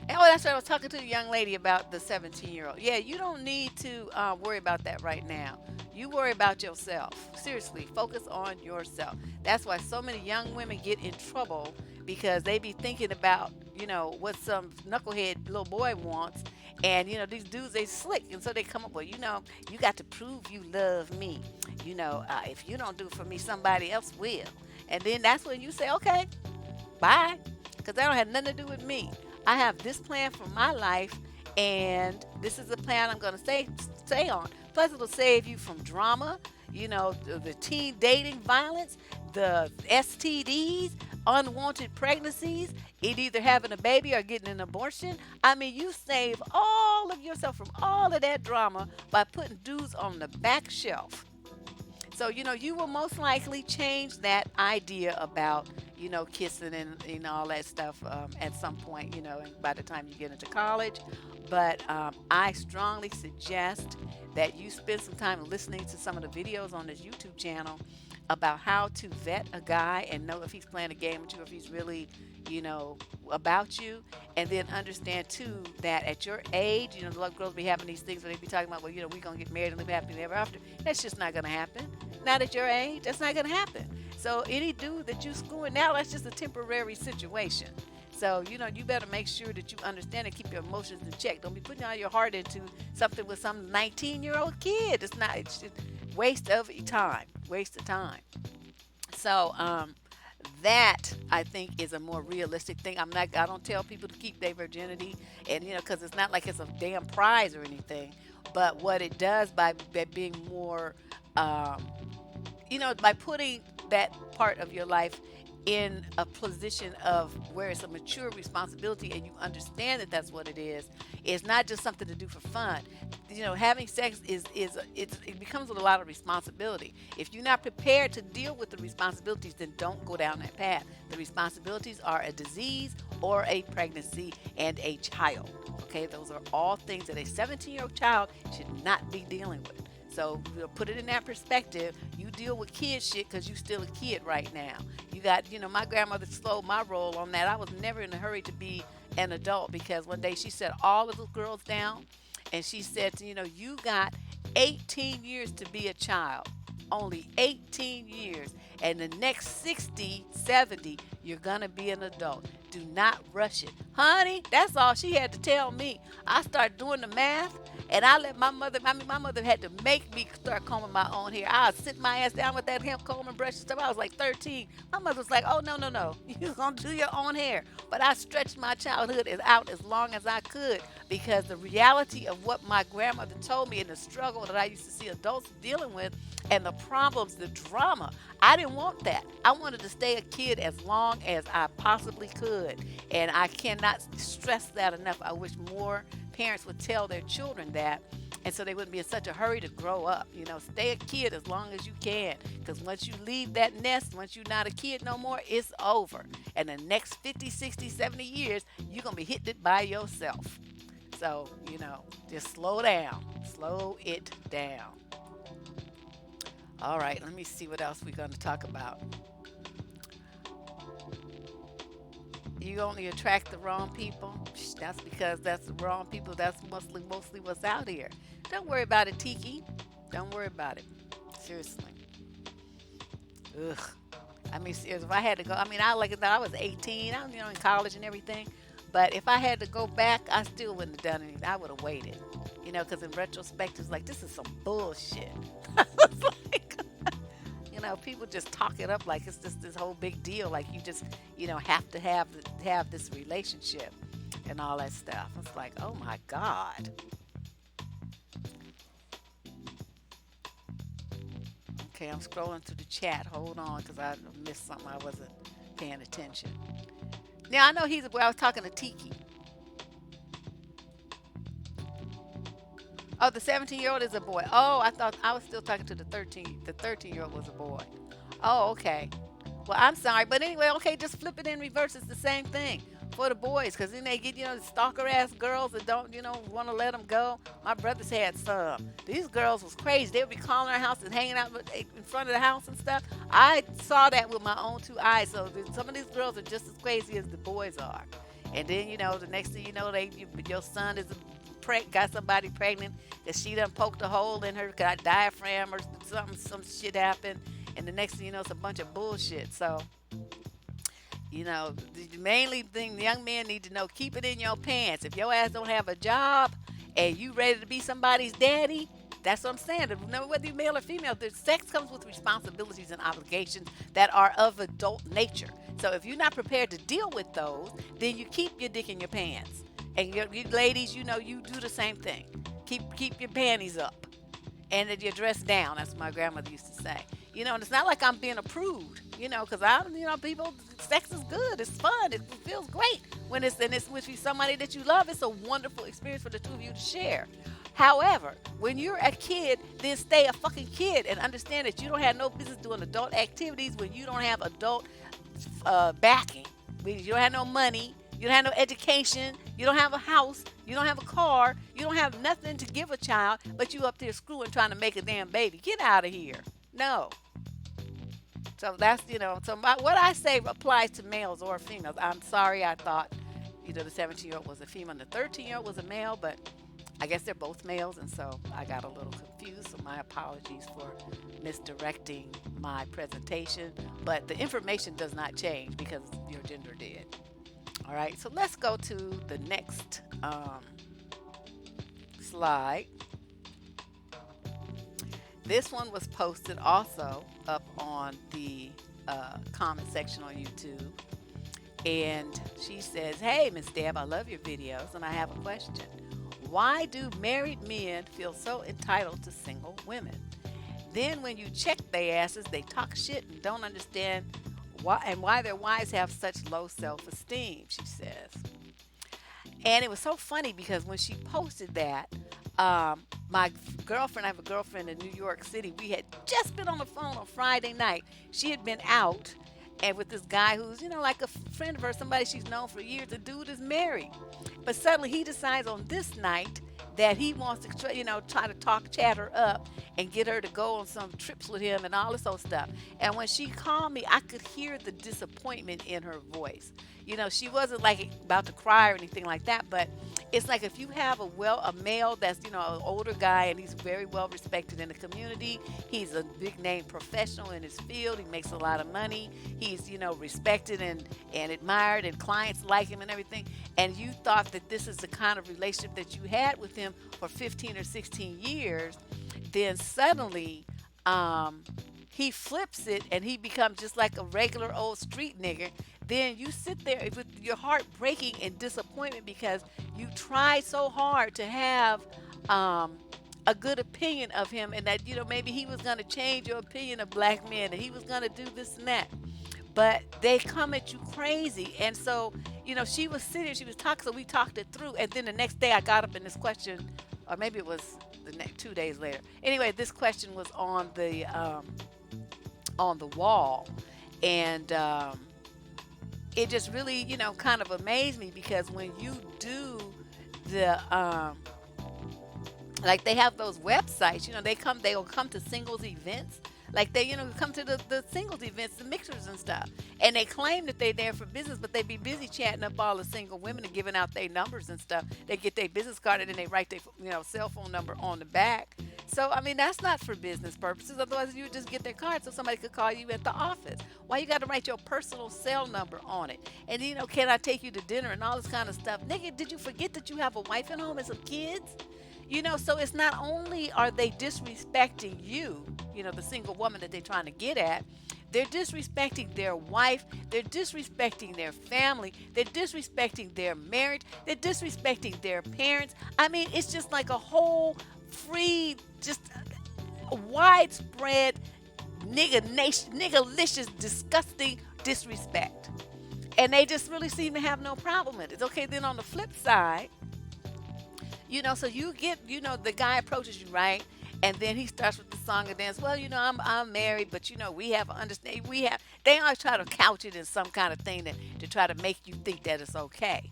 And oh, that's what I was talking to the young lady about the 17-year-old. Yeah, you don't need to worry about that right now. You worry about yourself. Seriously, focus on yourself. That's why so many young women get in trouble because they be thinking about, you know, what some knucklehead little boy wants. And, you know, these dudes, they slick. And so they come up with, you know, you got to prove you love me. You know, if you don't do it for me, somebody else will. And then that's when you say, okay, bye. Because that don't have nothing to do with me. I have this plan for my life, and this is the plan I'm going to stay on. Plus, it'll save you from drama, you know, the teen dating violence, the STDs, unwanted pregnancies, either having a baby or getting an abortion. I mean, you save all of yourself from all of that drama by putting dudes on the back shelf. So, you know, you will most likely change that idea about, you know, kissing and all that stuff at some point, you know, and by the time you get into college. But I strongly suggest that you spend some time listening to some of the videos on this YouTube channel about how to vet a guy and know if he's playing a game with you, if he's really, you know, about you. And then understand too that at your age, you know, the girls be having these things where they be talking about, well, you know, we're gonna get married and live happily ever after. That's just not gonna happen. Not at your age. That's not gonna happen. So any dude that you screwing now, that's just a temporary situation. So, you know, you better make sure that you understand and keep your emotions in check. Don't be putting all your heart into something with some 19-year-old kid. It's not, it's just waste of time. Waste of time. So, that I think is a more realistic thing. I don't tell people to keep their virginity, and you know, because it's not like it's a damn prize or anything. But what it does by being more, um, you know, by putting that part of your life in a position of where it's a mature responsibility and you understand that that's what it is. It's not just something to do for fun. You know, having sex it becomes with a lot of responsibility. If you're not prepared to deal with the responsibilities, then don't go down that path. The responsibilities are a disease or a pregnancy and a child. Okay, those are all things that a 17-year-old child should not be dealing with. So we'll put it in that perspective. You deal with kid shit because you're still a kid right now. You got, you know, my grandmother slowed my roll on that. I was never in a hurry to be an adult because one day she set all of the girls down and she said, you know, you got 18 years to be a child. Only 18 years. And the next 60, 70, you're going to be an adult. Do not rush it. Honey, that's all she had to tell me. I started doing the math and I let my mother, I mean, my mother had to make me start combing my own hair. I would sit my ass down with that hemp comb and brush and stuff. I was like 13. My mother was like, oh, no, no, no. You're going to do your own hair. But I stretched my childhood out as long as I could because the reality of what my grandmother told me and the struggle that I used to see adults dealing with and the problems, the drama, I didn't want that. I wanted to stay a kid as long as I possibly could. And I cannot stress that enough. I wish more parents would tell their children that, and so they wouldn't be in such a hurry to grow up. You know, stay a kid as long as you can, because once you leave that nest, once you're not a kid no more, it's over. And the next 50, 60, 70 years, you're going to be hitting it by yourself. So, you know, just slow down. Slow it down. All right, let me see what else we're going to talk about. You only attract the wrong people. That's because that's the wrong people. That's mostly what's out here. Don't worry about it, Tiki. Don't worry about it. Seriously. Ugh. I mean, seriously, if I had to go, I mean, I like I was 18. I was, you know, in college and everything. But if I had to go back, I still wouldn't have done anything. I would have waited. You know, because in retrospect, it's like, this is some bullshit. It's like, you know, people just talk it up like it's just this whole big deal. Like you just, you know, have to have this relationship and all that stuff. It's like, oh my God. Okay, I'm scrolling through the chat. Hold on, because I missed something. I wasn't paying attention. Now I know he's a boy. I was talking to Tiki. Oh, the 17-year-old is a boy. Oh, I thought I was still talking to the 13. The 13-year-old was a boy. Oh, okay. Well, I'm sorry, but anyway, okay, just flip it in reverse. It's the same thing for the boys, because then they get, you know, stalker ass girls that don't, you know, want to let them go. My brothers had some. These girls was crazy. They would be calling our house and hanging out in front of the house and stuff. I saw that with my own two eyes. So some of these girls are just as crazy as the boys are. And then, you know, the next thing you know, your son is got somebody pregnant because she done poked a hole in her diaphragm or something, some shit happened, and the next thing you know, it's a bunch of bullshit. So, you know, the mainly thing the young men need to know, keep it in your pants. If your ass don't have a job and you ready to be somebody's daddy, that's what I'm saying. No, whether you're male or female, the sex comes with responsibilities and obligations that are of adult nature. So if you're not prepared to deal with those, then you keep your dick in your pants. And you ladies, you know, you do the same thing. Keep your panties up, and your dress down. That's what my grandmother used to say. You know, and it's not like I'm being a prude. You know, because you know, people, sex is good. It's fun. It feels great when it's with somebody that you love. It's a wonderful experience for the two of you to share. However, when you're a kid, then stay a fucking kid and understand that you don't have no business doing adult activities when you don't have adult backing. When you don't have no money. You don't have no education. You don't have a house. You don't have a car. You don't have nothing to give a child, but you up there screwing trying to make a damn baby. Get out of here. No. So that's, what I say applies to males or females. I'm sorry, I thought, the 17-year-old was a female and the 13-year-old was a male, but I guess they're both males, and so I got a little confused. So my apologies for misdirecting my presentation, but the information does not change because your gender did. All right, so let's go to the next slide. This one was posted also up on the comment section on YouTube. And she says, "Hey, Miss Deb, I love your videos, and I have a question. Why do married men feel so entitled to single women? Then when you check their asses, they talk shit and don't understand why their wives have such low self-esteem," she says. And it was so funny because when she posted that, my girlfriend, I have a girlfriend in New York City. We had just been on the phone on Friday night. She had been out and with this guy who's, like a friend of hers, somebody she's known for years. The dude is married. But suddenly he decides on this night that he wants to, try to chat her up and get her to go on some trips with him and all this old stuff. And when she called me, I could hear the disappointment in her voice. She wasn't like about to cry or anything like that, but it's like if you have a male that's, an older guy and he's very well respected in the community, he's a big name professional in his field, he makes a lot of money, he's, respected and admired and clients like him and everything, and you thought that this is the kind of relationship that you had with him for 15 or 16 years, then suddenly he flips it and he becomes just like a regular old street nigger. Then you sit there with your heart breaking in disappointment because you tried so hard to have a good opinion of him, and that maybe he was going to change your opinion of black men and he was going to do this and that. But they come at you crazy. And so, she was sitting, she was talking, so we talked it through. And then the next day I got up and this question, or maybe it was the next 2 days later. Anyway, this question was on the wall. And it just really, kind of amazed me because when you do the, like they have those websites, they'll come to singles events. Like they, come to the singles events, the mixers and stuff. And they claim that they're there for business, but they be busy chatting up all the single women and giving out their numbers and stuff. They get their business card and then they write their, cell phone number on the back. So, that's not for business purposes. Otherwise, you would just get their card so somebody could call you at the office. Why you got to write your personal cell number on it? And, can I take you to dinner and all this kind of stuff? Nigga, did you forget that you have a wife at home and some kids? So it's not only are they disrespecting you, the single woman that they're trying to get at, they're disrespecting their wife, they're disrespecting their family, they're disrespecting their marriage, they're disrespecting their parents. It's just like a whole free, just widespread niggalicious, disgusting disrespect. And they just really seem to have no problem with it. Okay, then on the flip side, so you get, the guy approaches you, right? And then he starts with the song and dance. Well, I'm married, but we have understanding. They always try to couch it in some kind of thing to try to make you think that it's okay.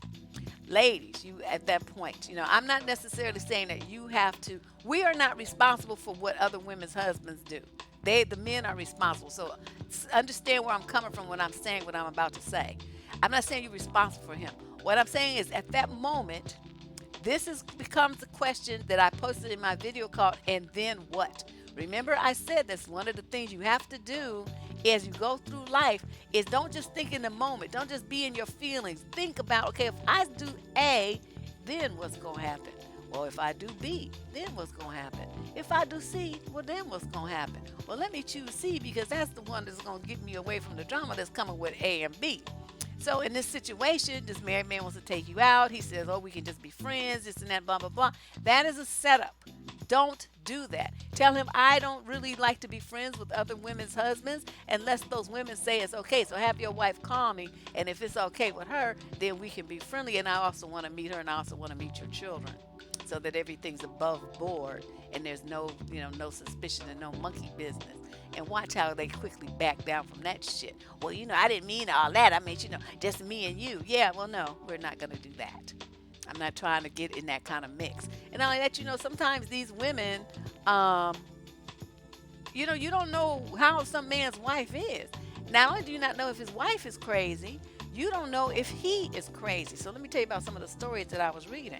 Ladies, you at that point, I'm not necessarily saying that you have to. We are not responsible for what other women's husbands do. The men are responsible. So understand where I'm coming from when I'm saying what I'm about to say. I'm not saying you're responsible for him. What I'm saying is at that moment, becomes the question that I posted in my video called "And Then What?" Remember, I said that's one of the things you have to do as you go through life is don't just think in the moment. Don't just be in your feelings. Think about, okay, if I do A, then what's going to happen? Well, if I do B, then what's going to happen? If I do C, well, then what's going to happen? Well, let me choose C because that's the one that's going to get me away from the drama that's coming with A and B. So in this situation, this married man wants to take you out. He says, oh, we can just be friends, this and that, blah, blah, blah. That is a setup. Don't do that. Tell him, I don't really like to be friends with other women's husbands unless those women say it's okay. So have your wife call me, and if it's okay with her, then we can be friendly. And I also want to meet her, and I also want to meet your children so that everything's above board and there's no suspicion and no monkey business. and watch how they quickly back down from that shit. Well, I didn't mean all that. I mean, just me and you. Yeah, well, no, we're not going to do that. I'm not trying to get in that kind of mix. And not only that, sometimes these women, um, you don't know how some man's wife is. Not only do you not know if his wife is crazy, you don't know if he is crazy. So let me tell you about some of the stories that I was reading.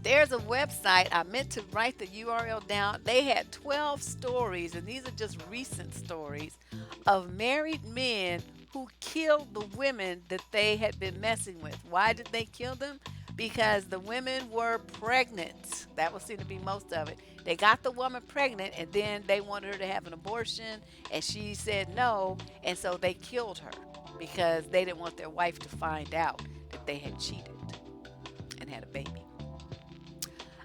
There's a website, I meant to write the URL down. They had 12 stories, and these are just recent stories of married men who killed the women that they had been messing with. Why did they kill them? Because the women were pregnant. That would seem to be most of it. They got the woman pregnant, and then they wanted her to have an abortion, and she said no, and so they killed her because they didn't want their wife to find out that they had cheated and had a baby.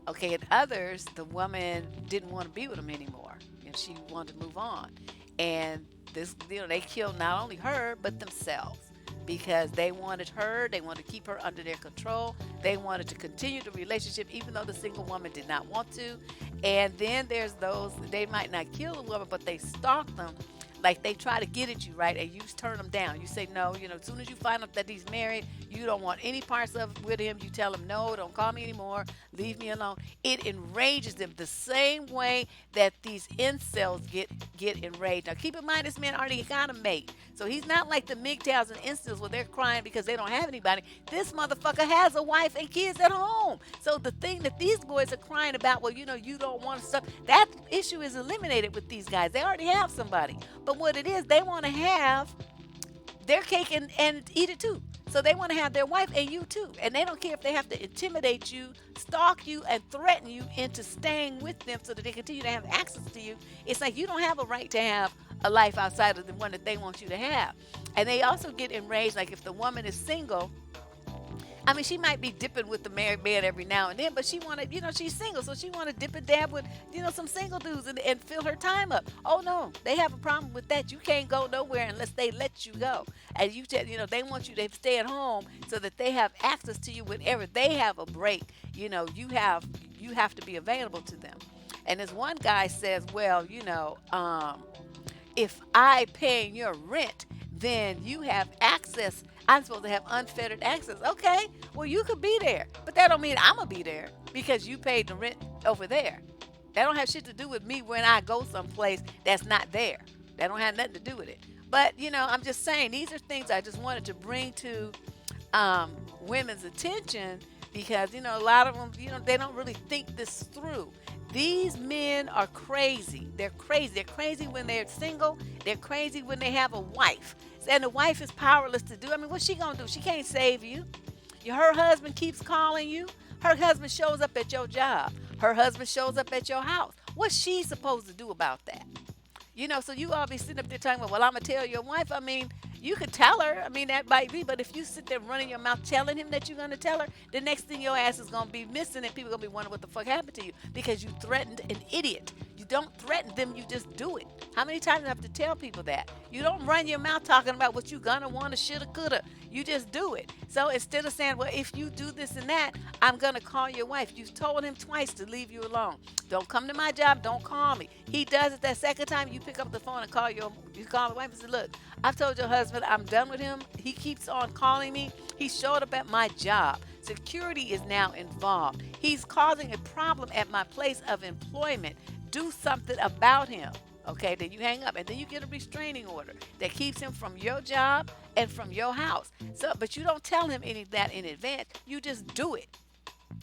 Okay, and others, the woman didn't want to be with them anymore, and she wanted to move on. And this, they killed not only her but themselves because they wanted her, they wanted to keep her under their control. They wanted to continue the relationship even though the single woman did not want to. And then there's those, they might not kill the woman, but they stalk them. Like they try to get at you, right? And you turn them down. You say no, as soon as you find out that he's married, you don't want any parts of with him. You tell him, no, don't call me anymore. Leave me alone. It enrages them the same way that these incels get enraged. Now keep in mind, this man already got a mate. So he's not like the MGTOWs and incels where they're crying because they don't have anybody. This motherfucker has a wife and kids at home. So the thing that these boys are crying about, well, you don't want stuff, that issue is eliminated with these guys. They already have somebody. But what it is, they want to have their cake and eat it too. So they want to have their wife and you too. And they don't care if they have to intimidate you, stalk you, and threaten you into staying with them so that they continue to have access to you. It's like you don't have a right to have a life outside of the one that they want you to have. And they also get enraged, like if the woman is single, I mean, she might be dipping with the married man every now and then, but she wanted, she's single, so she want to dip and dab with, some single dudes and fill her time up. Oh no, they have a problem with that. You can't go nowhere unless they let you go. And they want you to stay at home so that they have access to you whenever they have a break. You have to be available to them. And this one guy says, well, if I pay your rent, then you have access. I'm supposed to have unfettered access. Okay, well, you could be there, but that don't mean I'm going to be there because you paid the rent over there. That don't have shit to do with me when I go someplace that's not there. That don't have nothing to do with it. But, I'm just saying, these are things I just wanted to bring to women's attention because, a lot of them, they don't really think this through. These men are crazy. They're crazy. They're crazy when they're single. They're crazy when they have a wife. And the wife is powerless to do. I mean, what's she going to do? She can't save you. Her husband keeps calling you. Her husband shows up at your job. Her husband shows up at your house. What's she supposed to do about that? So you all be sitting up there talking about, well, I'm going to tell your wife. I mean, you could tell her. I mean, that might be. But if you sit there running your mouth telling him that you're going to tell her, the next thing your ass is going to be missing and people are going to be wondering what the fuck happened to you because you threatened an idiot. You don't threaten them. You just do it. How many times do I have to tell people that? You don't run your mouth talking about what you going to, want to, shoulda, coulda. You just do it. So instead of saying, well, if you do this and that, I'm going to call your wife. You've told him twice to leave you alone. Don't come to my job. Don't call me. He does it that second time. You pick up the phone and you call the wife and say, look, I've told your husband I'm done with him. He keeps on calling me. He showed up at my job. Security is now involved. He's causing a problem at my place of employment. Do something about him. Okay, then you hang up and then you get a restraining order that keeps him from your job and from your house. So, but you don't tell him any of that in advance. You just do it.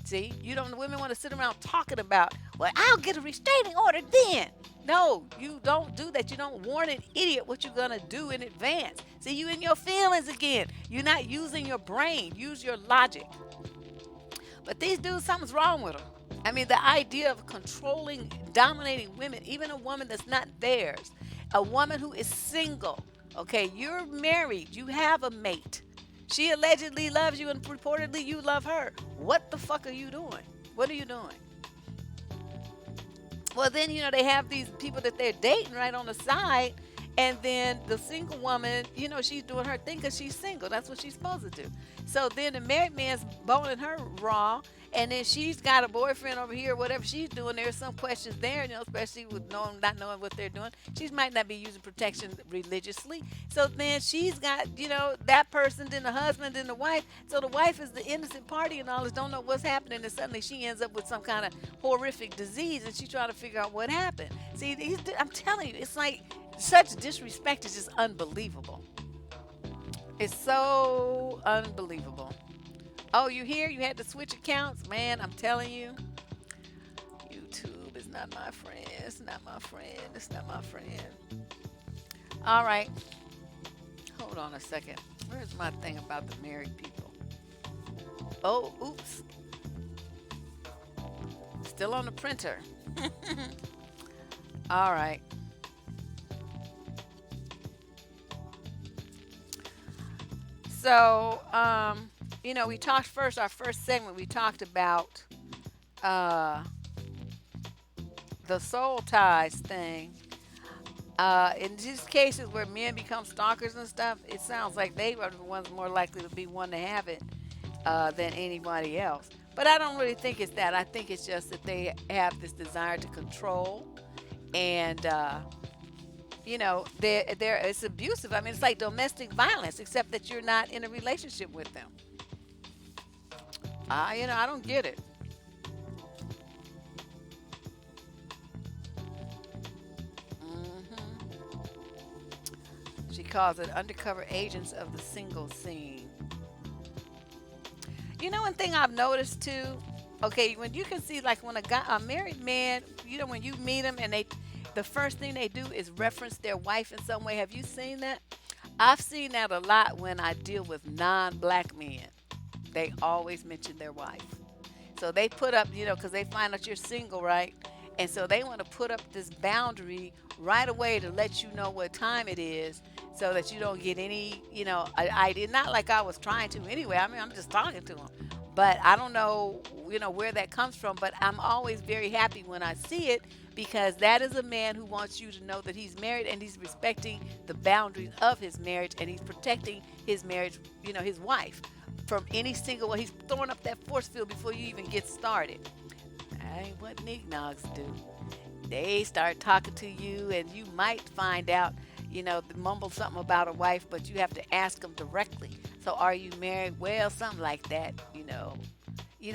See, women want to sit around talking about, well, I'll get a restraining order then. No, you don't do that. You don't warn an idiot what you're going to do in advance. See, you in your feelings again. You're not using your brain. Use your logic. But these dudes, something's wrong with them. I mean, the idea of controlling, dominating women, even a woman that's not theirs, a woman who is single, okay, you're married, you have a mate. She allegedly loves you and reportedly you love her. What the fuck are you doing? What are you doing? Well, then, they have these people that they're dating right on the side, And then the single woman, she's doing her thing because she's single. That's what she's supposed to do. So then the married man's boning her raw, and then she's got a boyfriend over here, whatever she's doing. There's some questions there, especially with not knowing what they're doing. She might not be using protection religiously. So then she's got, that person, then the husband, then the wife. So the wife is the innocent party and all this, don't know what's happening, and suddenly she ends up with some kind of horrific disease, and she's trying to figure out what happened. See, I'm telling you, it's like such disrespect is just unbelievable. It's so unbelievable. Oh, you here? You had to switch accounts? Man, I'm telling you, YouTube is not my friend. It's not my friend. It's not my friend. All right. Hold on a second. Where's my thing about the married people? Oh, oops. Still on the printer. All right. So, we talked first, our first segment, we talked about uh, the soul ties thing. In these cases where men become stalkers and stuff, it sounds like they are the ones more likely to be one to have it than anybody else. But I don't really think it's that. I think it's just that they have this desire to control, and they're it's abusive. I mean, it's like domestic violence, except that you're not in a relationship with them. I don't get it. hmm She calls it undercover agents of the single scene. One thing I've noticed too. Okay, when you can see, like, when a married man, when you meet them and the first thing they do is reference their wife in some way. Have you seen that? I've seen that a lot when I deal with non-black men. They always mention their wife. So they put up, because they find out you're single, right? And so they want to put up this boundary right away to let you know what time it is, so that you don't get any, I did not, like I was trying to anyway. I mean, I'm just talking to them. But I don't know, where that comes from. But I'm always very happy when I see it, because that is a man who wants you to know that he's married and he's respecting the boundaries of his marriage, and he's protecting his marriage, his wife, from any single one. He's throwing up that force field before you even get started. That ain't what nignogs do. They start talking to you, and you might find out, mumble something about a wife, but you have to ask them directly. So, are you married? Well, something like that.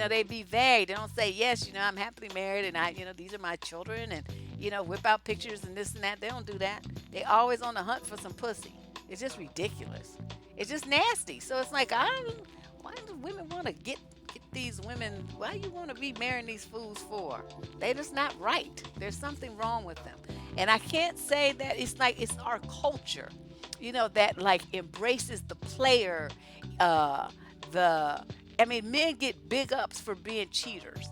They be vague. They don't say, yes, I'm happily married, and these are my children, and whip out pictures and this and that. They don't do that. They always on the hunt for some pussy. It's just ridiculous. It's just nasty. So it's like, why do women want to get these women? Why you want to be marrying these fools for? They just not right. There's something wrong with them. And I can't say that it's like it's our culture, that like embraces the player, the I mean, men get big ups for being cheaters,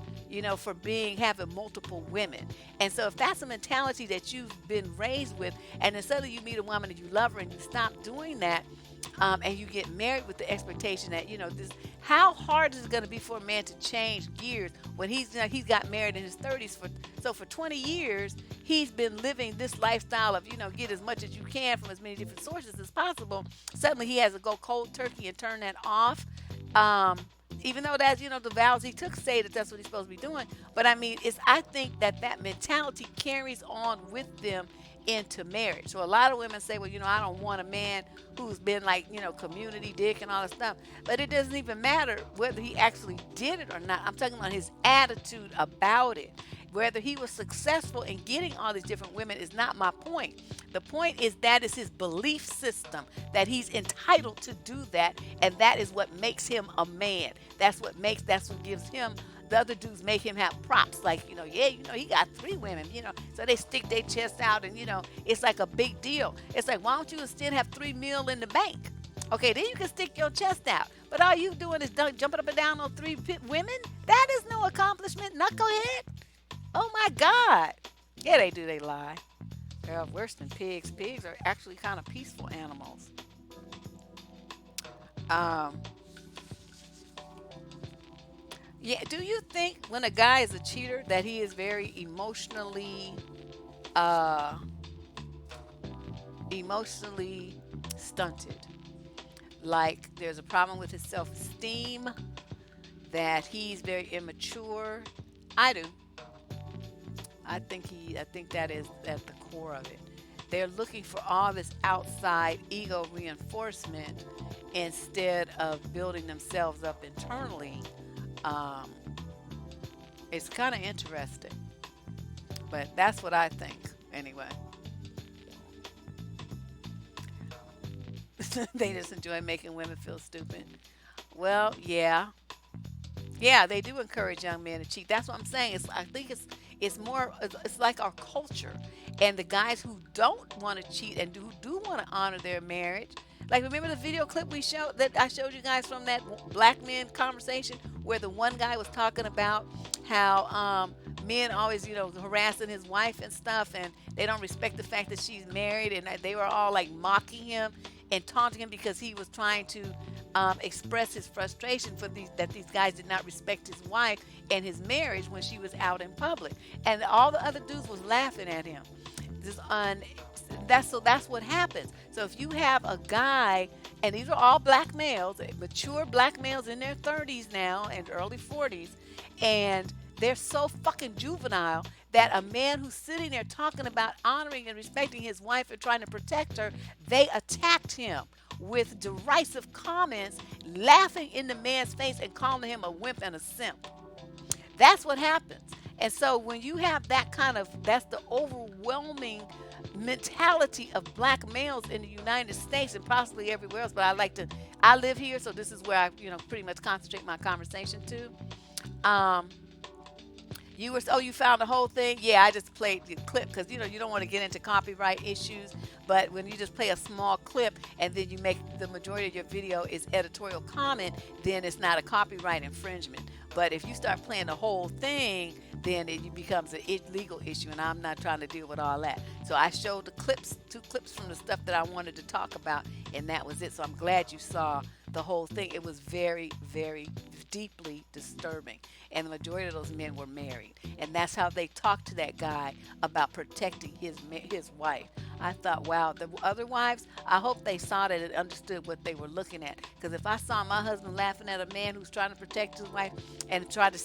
for having multiple women. And so if that's a mentality that you've been raised with, and then suddenly you meet a woman and you love her and you stop doing that, and you get married with the expectation that, how hard is it going to be for a man to change gears when he's got married in his 30s? For 20 years he's been living this lifestyle of, get as much as you can from as many different sources as possible. Suddenly he has to go cold turkey and turn that off. Even though that's, the vows he took say that that's what he's supposed to be doing. But I mean, I think that mentality carries on with them into marriage. So a lot of women say, well, I don't want a man who's been like, community dick and all that stuff. But it doesn't even matter whether he actually did it or not. I'm talking about his attitude about it. Whether he was successful in getting all these different women is not my point. The point is that is his belief system, that he's entitled to do that, and that is what makes him a man. That's what gives him, the other dudes make him have props, like, he got 3 women, so they stick their chest out, and, it's like a big deal. It's like, why don't you instead have 3 mil in the bank? Okay, then you can stick your chest out. But all you doing is jumping up and down on 3 women? That is no accomplishment, knucklehead. Oh my God. Yeah, they do. They lie. They're worse than pigs. Pigs are actually kind of peaceful animals. Um, yeah. Do you think when a guy is a cheater that he is very emotionally, uh, emotionally stunted. Like there's a problem with his self-esteem, that he's very immature. I do. I think that is at the core of it. They're looking for all this outside ego reinforcement instead of building themselves up internally. Um, it's kind of interesting, but that's what I think anyway. They just enjoy making women feel stupid. Well, yeah, yeah, they do encourage young men to cheat. That's what I'm saying. I think it's more. It's like our culture, and the guys who don't want to cheat and who do want to honor their marriage. Like remember the video clip we showed that I showed you guys from that black men conversation where the one guy was talking about how men always harassing his wife and stuff, and they don't respect the fact that she's married, and they were all like mocking him and taunting him because he was trying to express his frustration for these guys did not respect his wife and his marriage when she was out in public, and all the other dudes was laughing at him. This on that's what happens. So if you have a guy, and these are all black males, mature black males in their 30s now and early 40s, and they're so fucking juvenile that a man who's sitting there talking about honoring and respecting his wife and trying to protect her, they attacked him with derisive comments, laughing in the man's face and calling him a wimp and a simp. That's what happens. And so when you have that kind of, that's the overwhelming mentality of black males in the United States and possibly everywhere else. But I live here, so this is where I, pretty much concentrate my conversation to. You found the whole thing? Yeah, I just played the clip because you don't want to get into copyright issues. But when you just play a small clip and then you make the majority of your video is editorial comment, then it's not a copyright infringement. But if you start playing the whole thing, then it becomes an legal issue, and I'm not trying to deal with all that. So I showed the clips, 2 clips from the stuff that I wanted to talk about, and that was it. So I'm glad you saw the whole thing. It was very, very deeply disturbing, and the majority of those men were married, and that's how they talked to that guy about protecting his wife. I thought, wow, the other wives, I hope they saw that and understood what they were looking at. Because if I saw my husband laughing at a man who's trying to protect his wife and try to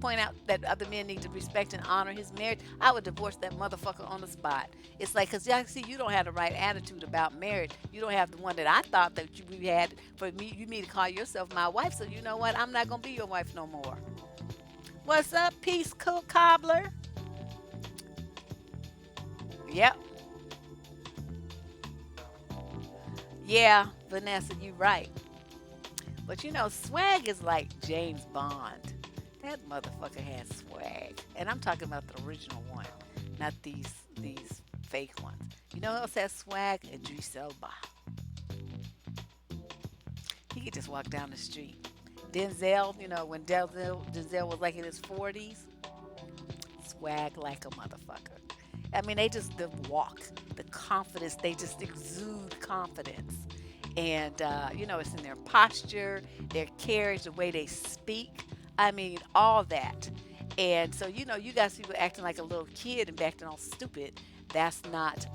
point out that other men need to respect and honor his marriage, I would divorce that motherfucker on the spot. It's like, because see, you don't have the right attitude about marriage. You don't have the one that I thought that we had for me. You need to call yourself my wife. So you know what? I'm not going to be your wife no more. What's up, Peace Cobbler? Yep. Yeah, Vanessa, you right. But swag is like James Bond. That motherfucker has swag. And I'm talking about the original one, not these fake ones. You know who else has swag? Idris Elba. He could just walk down the street. Denzel, when Denzel was like in his 40s, swag like a motherfucker. I mean, they just, the walk, the confidence, they just exude confidence. And, it's in their posture, their carriage, the way they speak. I mean, all that. And so, you guys people acting like a little kid and acting all stupid. That's not,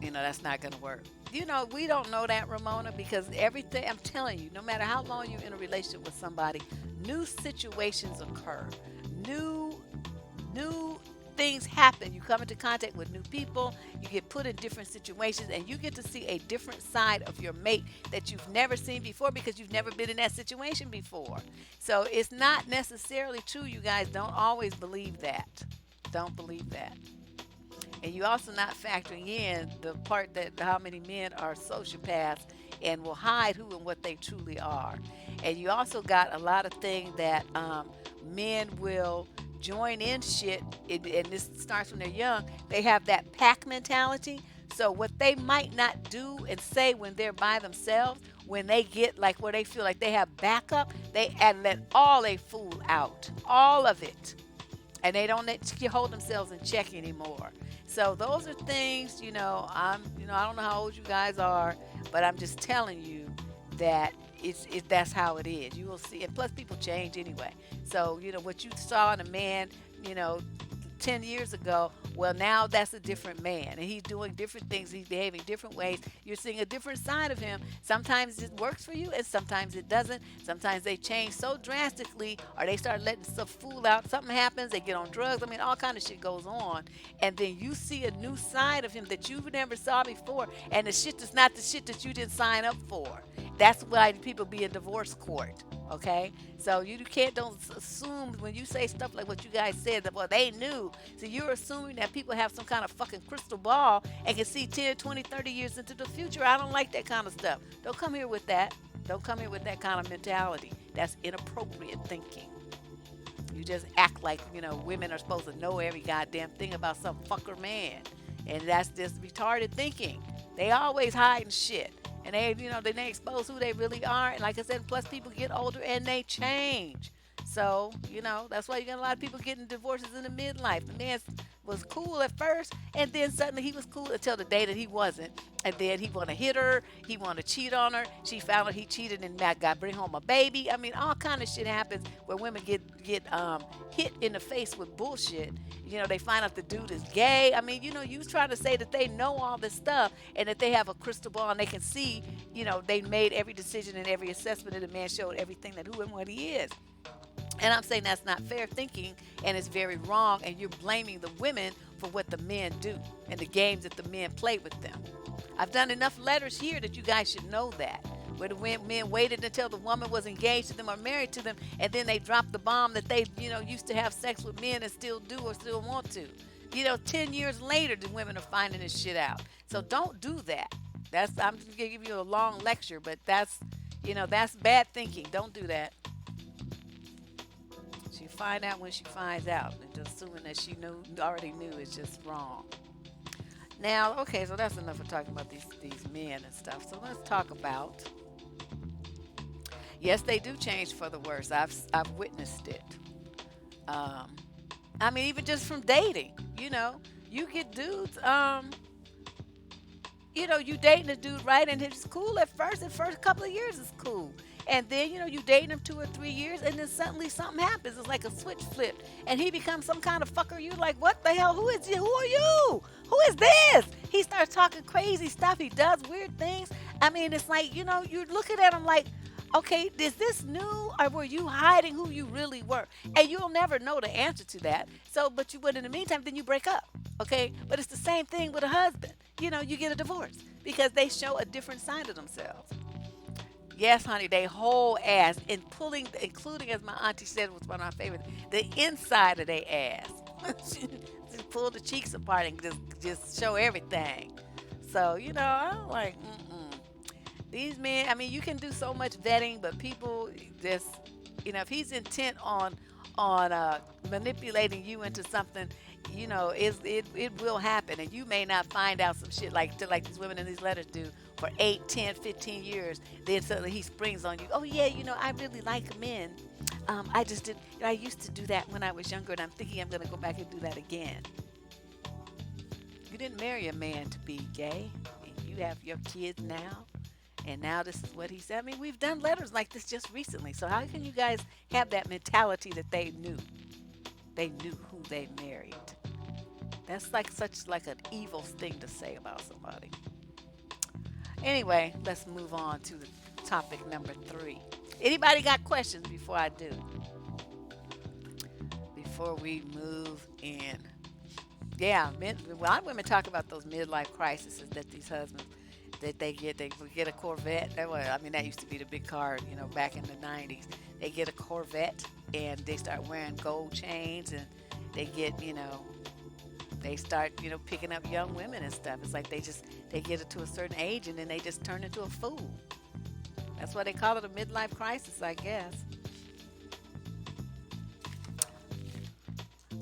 that's not going to work. We don't know that, Ramona, because everything, I'm telling you, no matter how long you're in a relationship with somebody, new situations occur. New things happen. You come into contact with new people, you get put in different situations, and you get to see a different side of your mate that you've never seen before because you've never been in that situation before. So it's not necessarily true, you guys. Don't always believe that. Don't believe that. And you also not factoring in the part that how many men are sociopaths and will hide who and what they truly are. And you also got a lot of things that men will join in shit, and this starts when they're young. They have that pack mentality. So what they might not do and say when they're by themselves, when they get like where they feel like they have backup, they let all they fool out, all of it, and they don't hold themselves in check anymore. So those are things, I don't know how old you guys are, but I'm just telling you that that's how it is. You will see, and plus people change anyway. So what you saw in a man, 10 years ago Well, now that's a different man, and he's doing different things. He's behaving different ways. You're seeing a different side of him. Sometimes it works for you, and sometimes it doesn't. Sometimes they change so drastically, or they start letting stuff fool out. Something happens, they get on drugs. I mean, all kind of shit goes on, and then you see a new side of him that you never saw before, and the shit is not the shit that you didn't sign up for. That's why people be in divorce court. Okay, so you can't don't assume when you say stuff like what you guys said that well they knew. So you're assuming that people have some kind of fucking crystal ball and can see 10, 20, 30 years into the future. I don't like that kind of stuff. Don't come here with that. Don't come here with that kind of mentality. That's inappropriate thinking. You just act like women are supposed to know every goddamn thing about some fucker man, and that's just retarded thinking. They always hiding shit, and they expose who they really are. And like I said, plus people get older and they change. So that's why you got a lot of people getting divorces in the midlife. The man was cool at first, and then suddenly he was cool until the day that he wasn't, and then he want to hit her, he want to cheat on her. She found out he cheated and got bring home a baby. I mean, all kind of shit happens where women get hit in the face with bullshit. They find out the dude is gay. I mean, you trying to say that they know all this stuff and that they have a crystal ball and they can see, they made every decision and every assessment, and the man showed everything that who and what he is. And I'm saying that's not fair thinking, and it's very wrong, and you're blaming the women for what the men do and the games that the men play with them. I've done enough letters here that you guys should know that. Where the men waited until the woman was engaged to them or married to them, and then they dropped the bomb that they, used to have sex with men and still do or still want to. 10 years later, the women are finding this shit out. So don't do that. I'm just gonna give you a long lecture, but that's bad thinking. Don't do that. She find out when she finds out, and just assuming that she already knew is just wrong. Now, okay, so that's enough of talking about these men and stuff. So let's talk about. Yes, they do change for the worse. I've witnessed it. I mean, even just from dating, you get dudes. You dating a dude, right? And it's cool at first. The first couple of years is cool. And then, you dating him 2 or 3 years, and then suddenly something happens. It's like a switch flipped. And he becomes some kind of fucker. You're like, what the hell? Who is you? Who are you? Who is this? He starts talking crazy stuff. He does weird things. I mean, it's like, you're looking at him like, okay, is this new, or were you hiding who you really were? And you'll never know the answer to that. But in the meantime, then you break up. Okay? But it's the same thing with a husband. You get a divorce because they show a different side of themselves. Yes, honey, they whole ass, including, as my auntie said, was one of my favorites, the inside of their ass. Just pull the cheeks apart and just show everything. So, I'm like, these men, I mean, you can do so much vetting, but people just, if he's intent on manipulating you into something, it will happen, and you may not find out some shit like these women in these letters do for 8, 10, 15 years. Then suddenly he springs on you. Oh yeah, I really like men. I just did. I used to do that when I was younger, and I'm thinking I'm gonna go back and do that again. You didn't marry a man to be gay. You have your kids now, and now this is what he said. I mean, we've done letters like this just recently. So how can you guys have that mentality that they knew? They knew who they married. That's such an evil thing to say about somebody. Anyway, let's move on to the topic number 3. Anybody got questions before I do? Before we move in. Yeah, a lot of women talk about those midlife crises that these husbands that they get a Corvette. That used to be the big car, back in the 90s. They get a Corvette and they start wearing gold chains, and they get, they start, picking up young women and stuff. It's like they get it to a certain age, and then they just turn into a fool. That's why they call it a midlife crisis, I guess.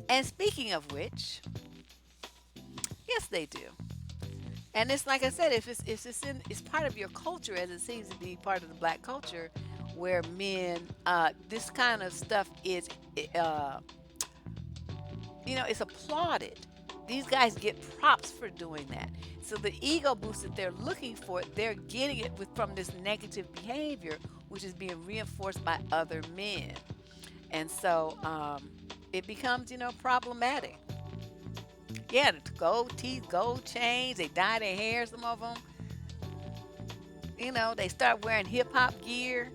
And speaking of which, yes, they do. And it's like I said, if it's part of your culture, as it seems to be part of the black culture, where men, this kind of stuff is, it's applauded. These guys get props for doing that. So the ego boost that they're looking for, they're getting it from this negative behavior, which is being reinforced by other men. And so it becomes, problematic. Yeah, the gold teeth, gold chains. They dye their hair. Some of them, they start wearing hip hop gear.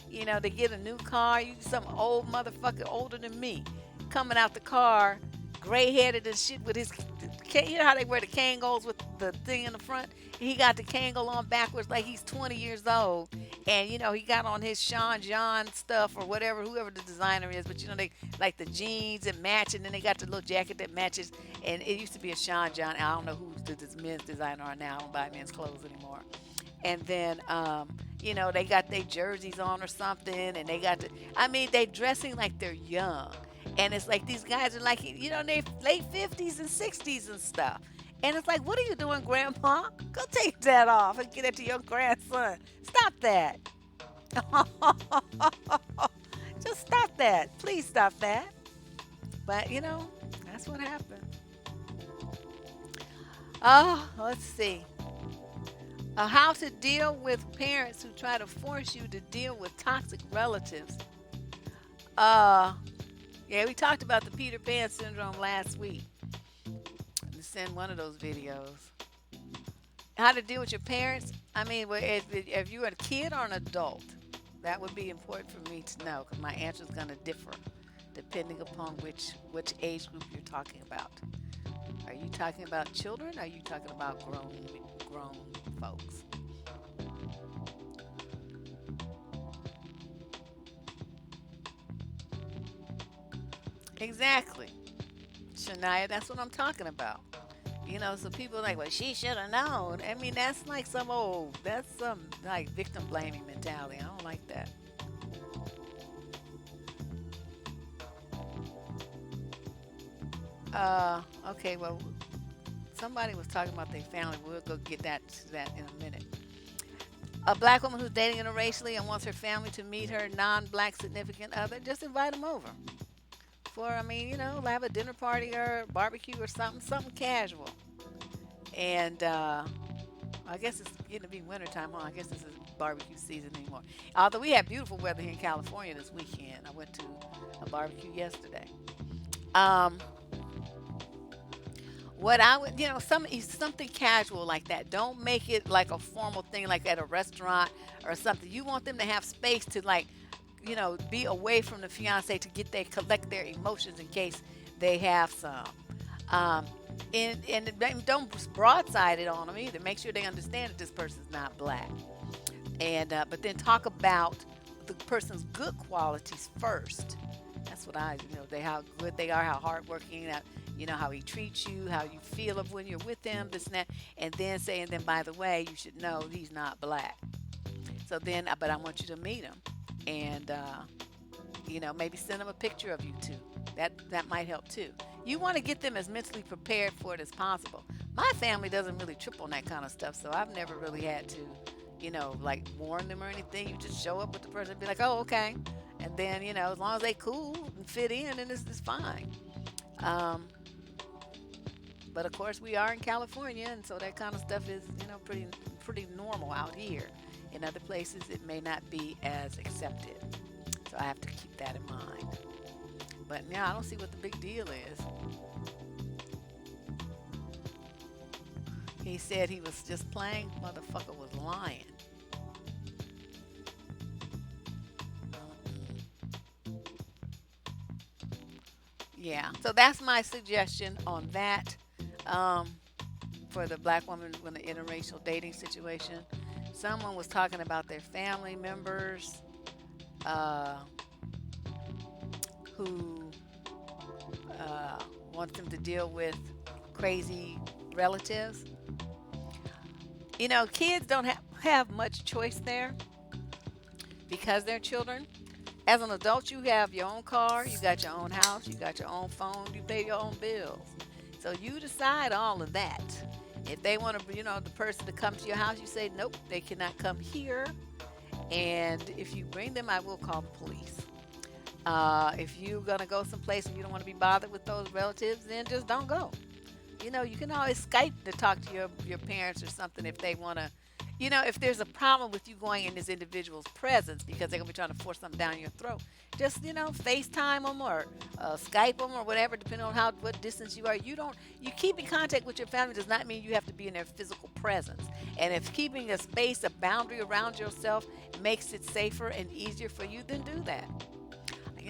They get a new car. You some old motherfucker older than me, coming out the car, gray headed and shit with his. You know how they wear the Kangol with the thing in the front? He got the Kangol on backwards like he's 20 years old, and he got on his Sean John stuff or whatever, whoever the designer is. But they like the jeans that match, and then they got the little jacket that matches. And it used to be a Sean John. I don't know who the men's designer are now. I don't buy men's clothes anymore. And then they got their jerseys on or something, and they got the I mean they dressing like they're young, and it's like these guys are like in their late 50s and 60s and stuff, and it's like, what are you doing, grandpa? Go take that off and get it to your grandson. Stop that. Just stop that, please stop that. But that's what happened. Oh, let's see. How to deal with parents who try to force you to deal with toxic relatives. Uh, yeah, we talked about the Peter Pan syndrome last week. To send one of those videos. How to deal with your parents. I mean, well, if you're a kid or an adult, that would be important for me to know because my answer is going to differ depending upon which age group you're talking about. Are you talking about children? Or are you talking about grown folks? Exactly, Shania. That's what I'm talking about. So people are like, well, she should have known. I mean, that's some like victim blaming mentality. I don't like that. Okay, well, somebody was talking about their family. We'll go get that in a minute. A black woman who's dating interracially and wants her family to meet her non-black significant other, just invite them over. I mean, have a dinner party or barbecue or something casual. And I guess it's getting to be wintertime, huh? I guess this is barbecue season anymore. Although we had beautiful weather here in California this weekend. I went to a barbecue yesterday. Um, what I would, something casual like that. Don't make it like a formal thing, like at a restaurant or something. You want them to have space to like, be away from the fiance to collect their emotions in case they have some. Um, and don't broadside it on them either. Make sure they understand that this person's not black. And but then talk about the person's good qualities first. That's what how good they are, how hardworking, how he treats you, how you feel of when you're with them, this and that, and then saying, then by the way, you should know he's not black. So then, but I want you to meet him, and maybe send them a picture of you two. That might help too. You want to get them as mentally prepared for it as possible. My family doesn't really trip on that kind of stuff, so I've never really had to, like warn them or anything. You just show up with the person and be like, oh, okay. And then, as long as they cool and fit in, then it's fine. Um, but of course, we are in California, and so that kind of stuff is, pretty normal out here. In other places, it may not be as accepted. So I have to keep that in mind. But now I don't see what the big deal is. He said he was just playing. Motherfucker was lying. Yeah. So that's my suggestion on that. Um, for the black woman in the interracial dating situation. Someone was talking about their family members uh, who wants them to deal with crazy relatives. Kids don't have much choice there because they're children. As an adult, you have your own car, you got your own house, you got your own phone, you pay your own bills. So you decide all of that. If they want to, the person to come to your house, you say, nope, they cannot come here. And if you bring them, I will call the police. If you're going to go someplace and you don't want to be bothered with those relatives, then just don't go. You can always Skype to talk to your parents or something if they want to, if there's a problem with you going in this individual's presence because they're gonna be trying to force something down your throat, just FaceTime them or Skype them or whatever, depending on how what distance you are. You keep in contact with your family does not mean you have to be in their physical presence. And if keeping a space, a boundary around yourself makes it safer and easier for you, then do that.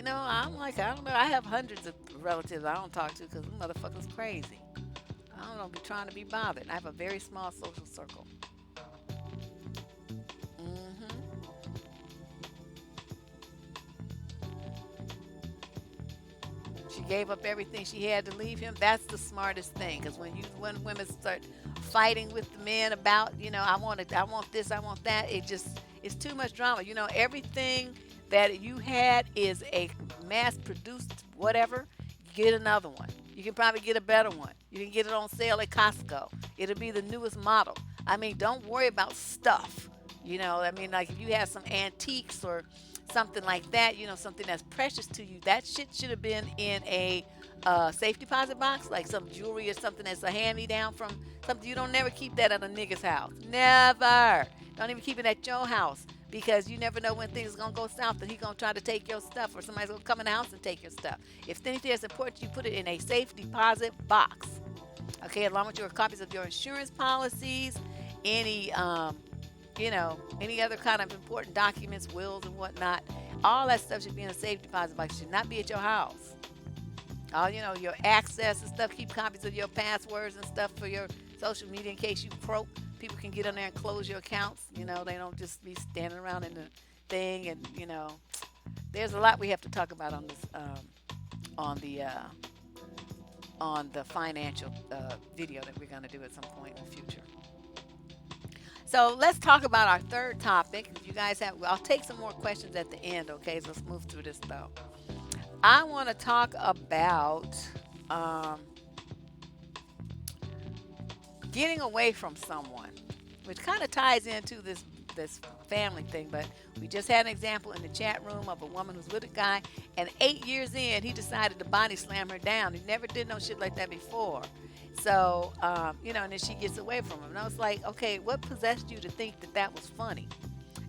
I'm like, I don't know. I have hundreds of relatives I don't talk to because them motherfuckers crazy. I don't know, be trying to be bothered. I have a very small social circle. hmm She gave up everything she had to leave him. That's the smartest thing. Because when women start fighting with the men about, I want this, I want that. It's too much drama. Everything that you had is a mass-produced whatever. Get another one. You can probably get a better one. You can get it on sale at Costco. It'll be the newest model. I mean, don't worry about stuff. Like if you have some antiques or something like that, something that's precious to you, that shit should have been in a safe deposit box, like some jewelry or something that's a hand me down from something. You don't never keep that at a nigga's house. Never. Don't even keep it at your house because you never know when things are gonna go south and he's gonna try to take your stuff or somebody's gonna come in the house and take your stuff. If anything that's important, you put it in a safe deposit box. Okay, along with your copies of your insurance policies, any any other kind of important documents, wills and whatnot. All that stuff should be in a safe deposit box. It should not be at your house. All your access and stuff. Keep copies of your passwords and stuff for your social media in case you croak. People can get on there and close your accounts. They don't just be standing around in the thing. And there's a lot we have to talk about on this on the financial video that we're going to do at some point in the future. So let's talk about our third topic. If you guys I'll take some more questions at the end, okay? So let's move through this though. I want to talk about getting away from someone, which kind of ties into this family thing. But we just had an example in the chat room of a woman who's with a guy, and 8 years in, he decided to body slam her down. He never did no shit like that before. So, and then she gets away from him. And I was like, okay, what possessed you to think that that was funny?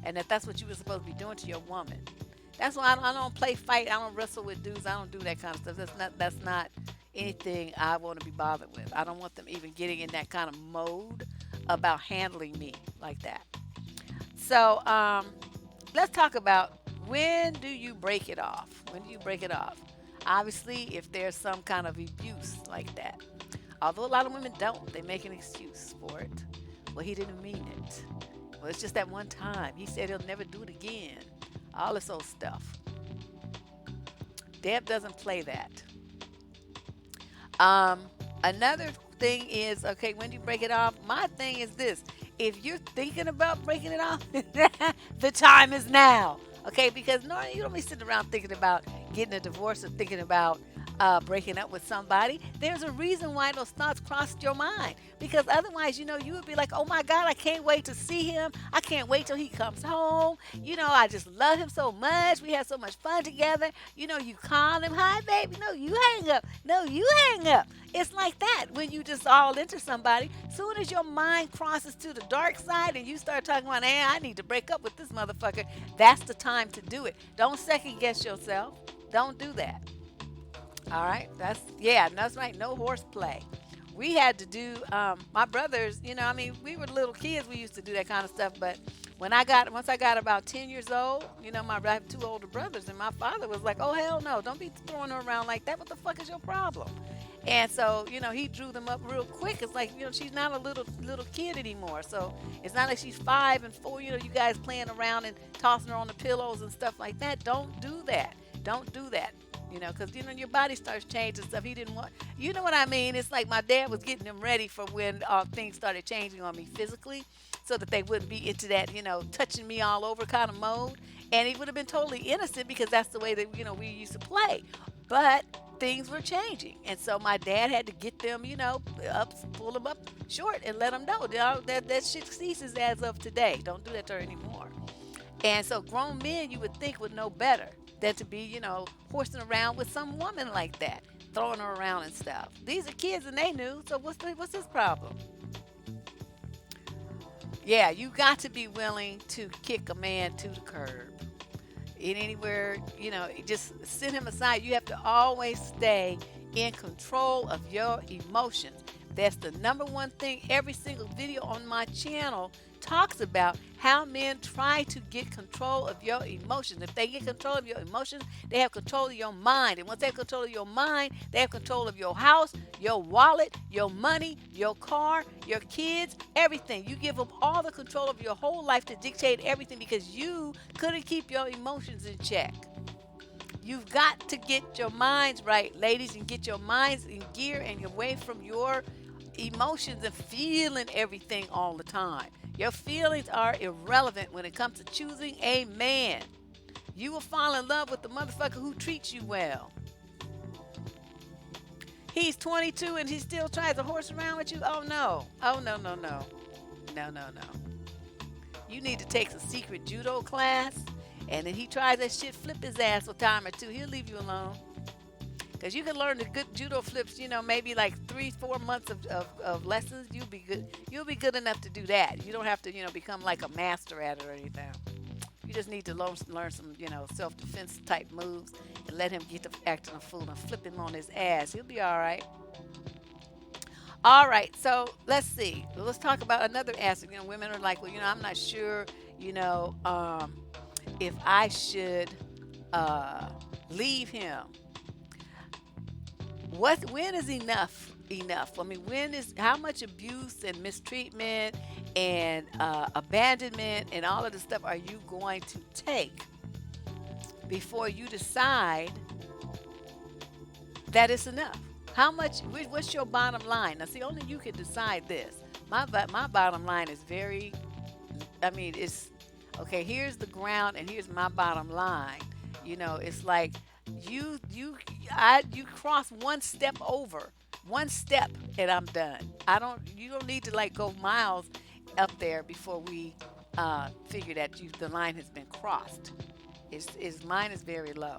And that's what you were supposed to be doing to your woman? That's why I don't play fight. I don't wrestle with dudes. I don't do that kind of stuff. That's not anything I want to be bothered with. I don't want them even getting in that kind of mode about handling me like that. So, let's talk about when do you break it off? When do you break it off? Obviously, if there's some kind of abuse like that. Although a lot of women don't, they make an excuse for it. Well, he didn't mean it. Well, it's just that one time. He said he'll never do it again. All this old stuff. Deb doesn't play that. Another thing is, okay, when do you break it off? My thing is this. If you're thinking about breaking it off, the time is now. Okay, because no, you don't be sitting around thinking about getting a divorce or thinking about breaking up with somebody. There's a reason why those thoughts crossed your mind. Because otherwise, you would be like, oh my God, I can't wait to see him. I can't wait till he comes home. I just love him so much. We have so much fun together. You call him, hi, baby. No, you hang up. No, you hang up. It's like that when you just all into somebody. Soon as your mind crosses to the dark side and you start talking about, hey, I need to break up with this motherfucker, that's the time to do it. Don't second guess yourself. Don't do that. All right, that's right. No horseplay. We had to do my brothers. We were little kids. We used to do that kind of stuff. But once I got about 10 years old, I have two older brothers, and my father was like, "Oh hell no! Don't be throwing her around like that. What the fuck is your problem?" And so he drew them up real quick. It's like she's not a little kid anymore. So it's not like she's 5 and 4. You guys playing around and tossing her on the pillows and stuff like that. Don't do that. Don't do that. Because your body starts changing stuff he didn't want. You know what I mean? It's like my dad was getting them ready for when things started changing on me physically, so that they wouldn't be into that touching me all over kind of mode. And he would have been totally innocent because that's the way that we used to play. But things were changing, and so my dad had to get them pull them up short and let them know that shit ceases as of today. Don't do that to her anymore. And so grown men, you would think, would know better than to be, horsing around with some woman like that, throwing her around and stuff. These are kids and they knew, so what's his problem? Yeah, you got to be willing to kick a man to the curb. In anywhere, just sit him aside. You have to always stay in control of your emotions. That's the number one thing. Every single video on my channel talks about how men try to get control of your emotions. If they get control of your emotions, they have control of your mind. And once they have control of your mind, they have control of your house, your wallet, your money, your car, your kids, everything. You give them all the control of your whole life to dictate everything because you couldn't keep your emotions in check. You've got to get your minds right, ladies, and get your minds in gear and away from your emotions and feeling everything all the time. Your feelings are irrelevant when it comes to choosing a man. You will fall in love with the motherfucker who treats you well. He's 22 and he still tries to horse around with you? Oh no. Oh no, no, no. No, no, no. You need to take a secret judo class, and then he tries that shit, flip his ass a time or two. He'll leave you alone. Because you can learn the good judo flips, maybe like 3-4 months of lessons. You'll be good. You'll be good enough to do that. You don't have to, become like a master at it or anything. You just need to learn some, self-defense type moves and let him get to acting a fool and flip him on his ass. He'll be all right. All right, so let's see. Let's talk about another aspect. Women are like, well, I'm not sure, if I should leave him. When is enough enough? I mean, how much abuse and mistreatment and abandonment and all of this stuff are you going to take before you decide that it's enough? What's your bottom line? Now, see, only you can decide this. My bottom line is it's okay. Here's the ground, and here's my bottom line. It's like you cross one step, and I'm done. You don't need to like go miles up there before we figure that the line has been crossed. Mine is very low.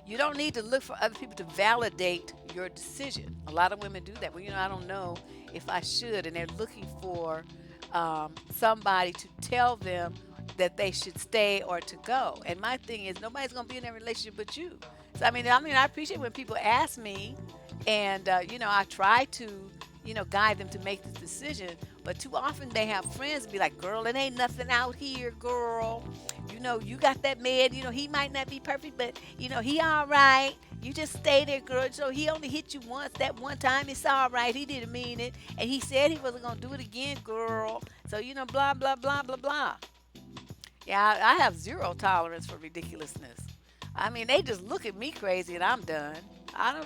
You don't need to look for other people to validate your decision. A lot of women do that. Well, I don't know if I should, and they're looking for somebody to tell them that they should stay or to go. And my thing is, nobody's gonna be in a relationship but you. So I appreciate when people ask me, and I try to guide them to make this decision. But too often they have friends be like, girl, it ain't nothing out here, girl. You got that man, he might not be perfect, but he all right. You just stay there, girl. So he only hit you once. That one time, it's all right. He didn't mean it. And he said he wasn't going to do it again, girl. So, blah, blah, blah, blah, blah. Yeah, I have zero tolerance for ridiculousness. They just look at me crazy and I'm done. I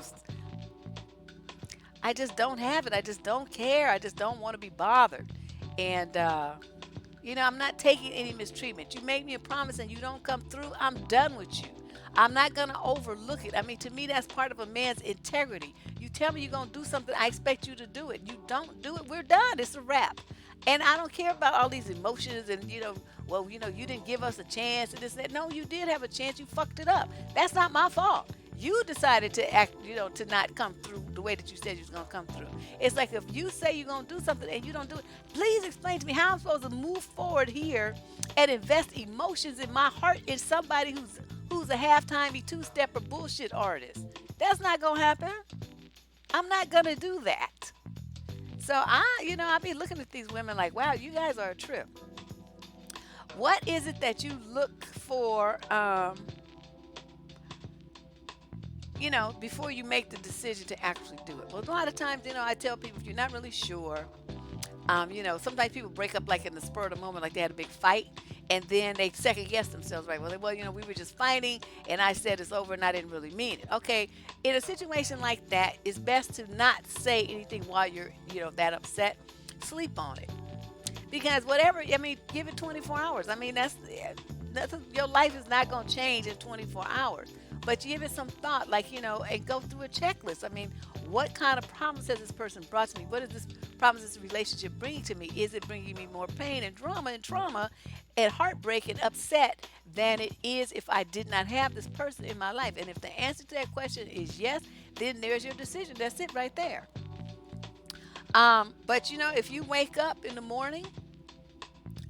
just don't have it. I just don't care. I just don't want to be bothered. And, I'm not taking any mistreatment. You make me a promise and you don't come through, I'm done with you. I'm not going to overlook it. To me, that's part of a man's integrity. You tell me you're going to do something, I expect you to do it. You don't do it, we're done. It's a wrap. And I don't care about all these emotions and, you didn't give us a chance and this and that. No, you did have a chance. You fucked it up. That's not my fault. You decided to act, to not come through the way that you said you was going to come through. It's like if you say you're going to do something and you don't do it, please explain to me how I'm supposed to move forward here and invest emotions in my heart in somebody who's a half-timey two-stepper bullshit artist. That's not going to happen. I'm not going to do that. So I be looking at these women like, wow, you guys are a trip. What is it that you look for, before you make the decision to actually do it? Well, a lot of times, I tell people, if you're not really sure, sometimes people break up like in the spur of the moment, like they had a big fight, and then they second guess themselves, right? Well, we were just fighting, and I said it's over, and I didn't really mean it. Okay, in a situation like that, it's best to not say anything while you're, that upset. Sleep on it. Because give it 24 hours. Your life is not going to change in 24 hours. But you give it some thought, and go through a checklist. What kind of problems has this person brought to me? What is this problems this relationship bringing to me? Is it bringing me more pain and drama and heartbreak and upset than it is if I did not have this person in my life? And if the answer to that question is yes, then there's your decision. That's it right there. But if you wake up in the morning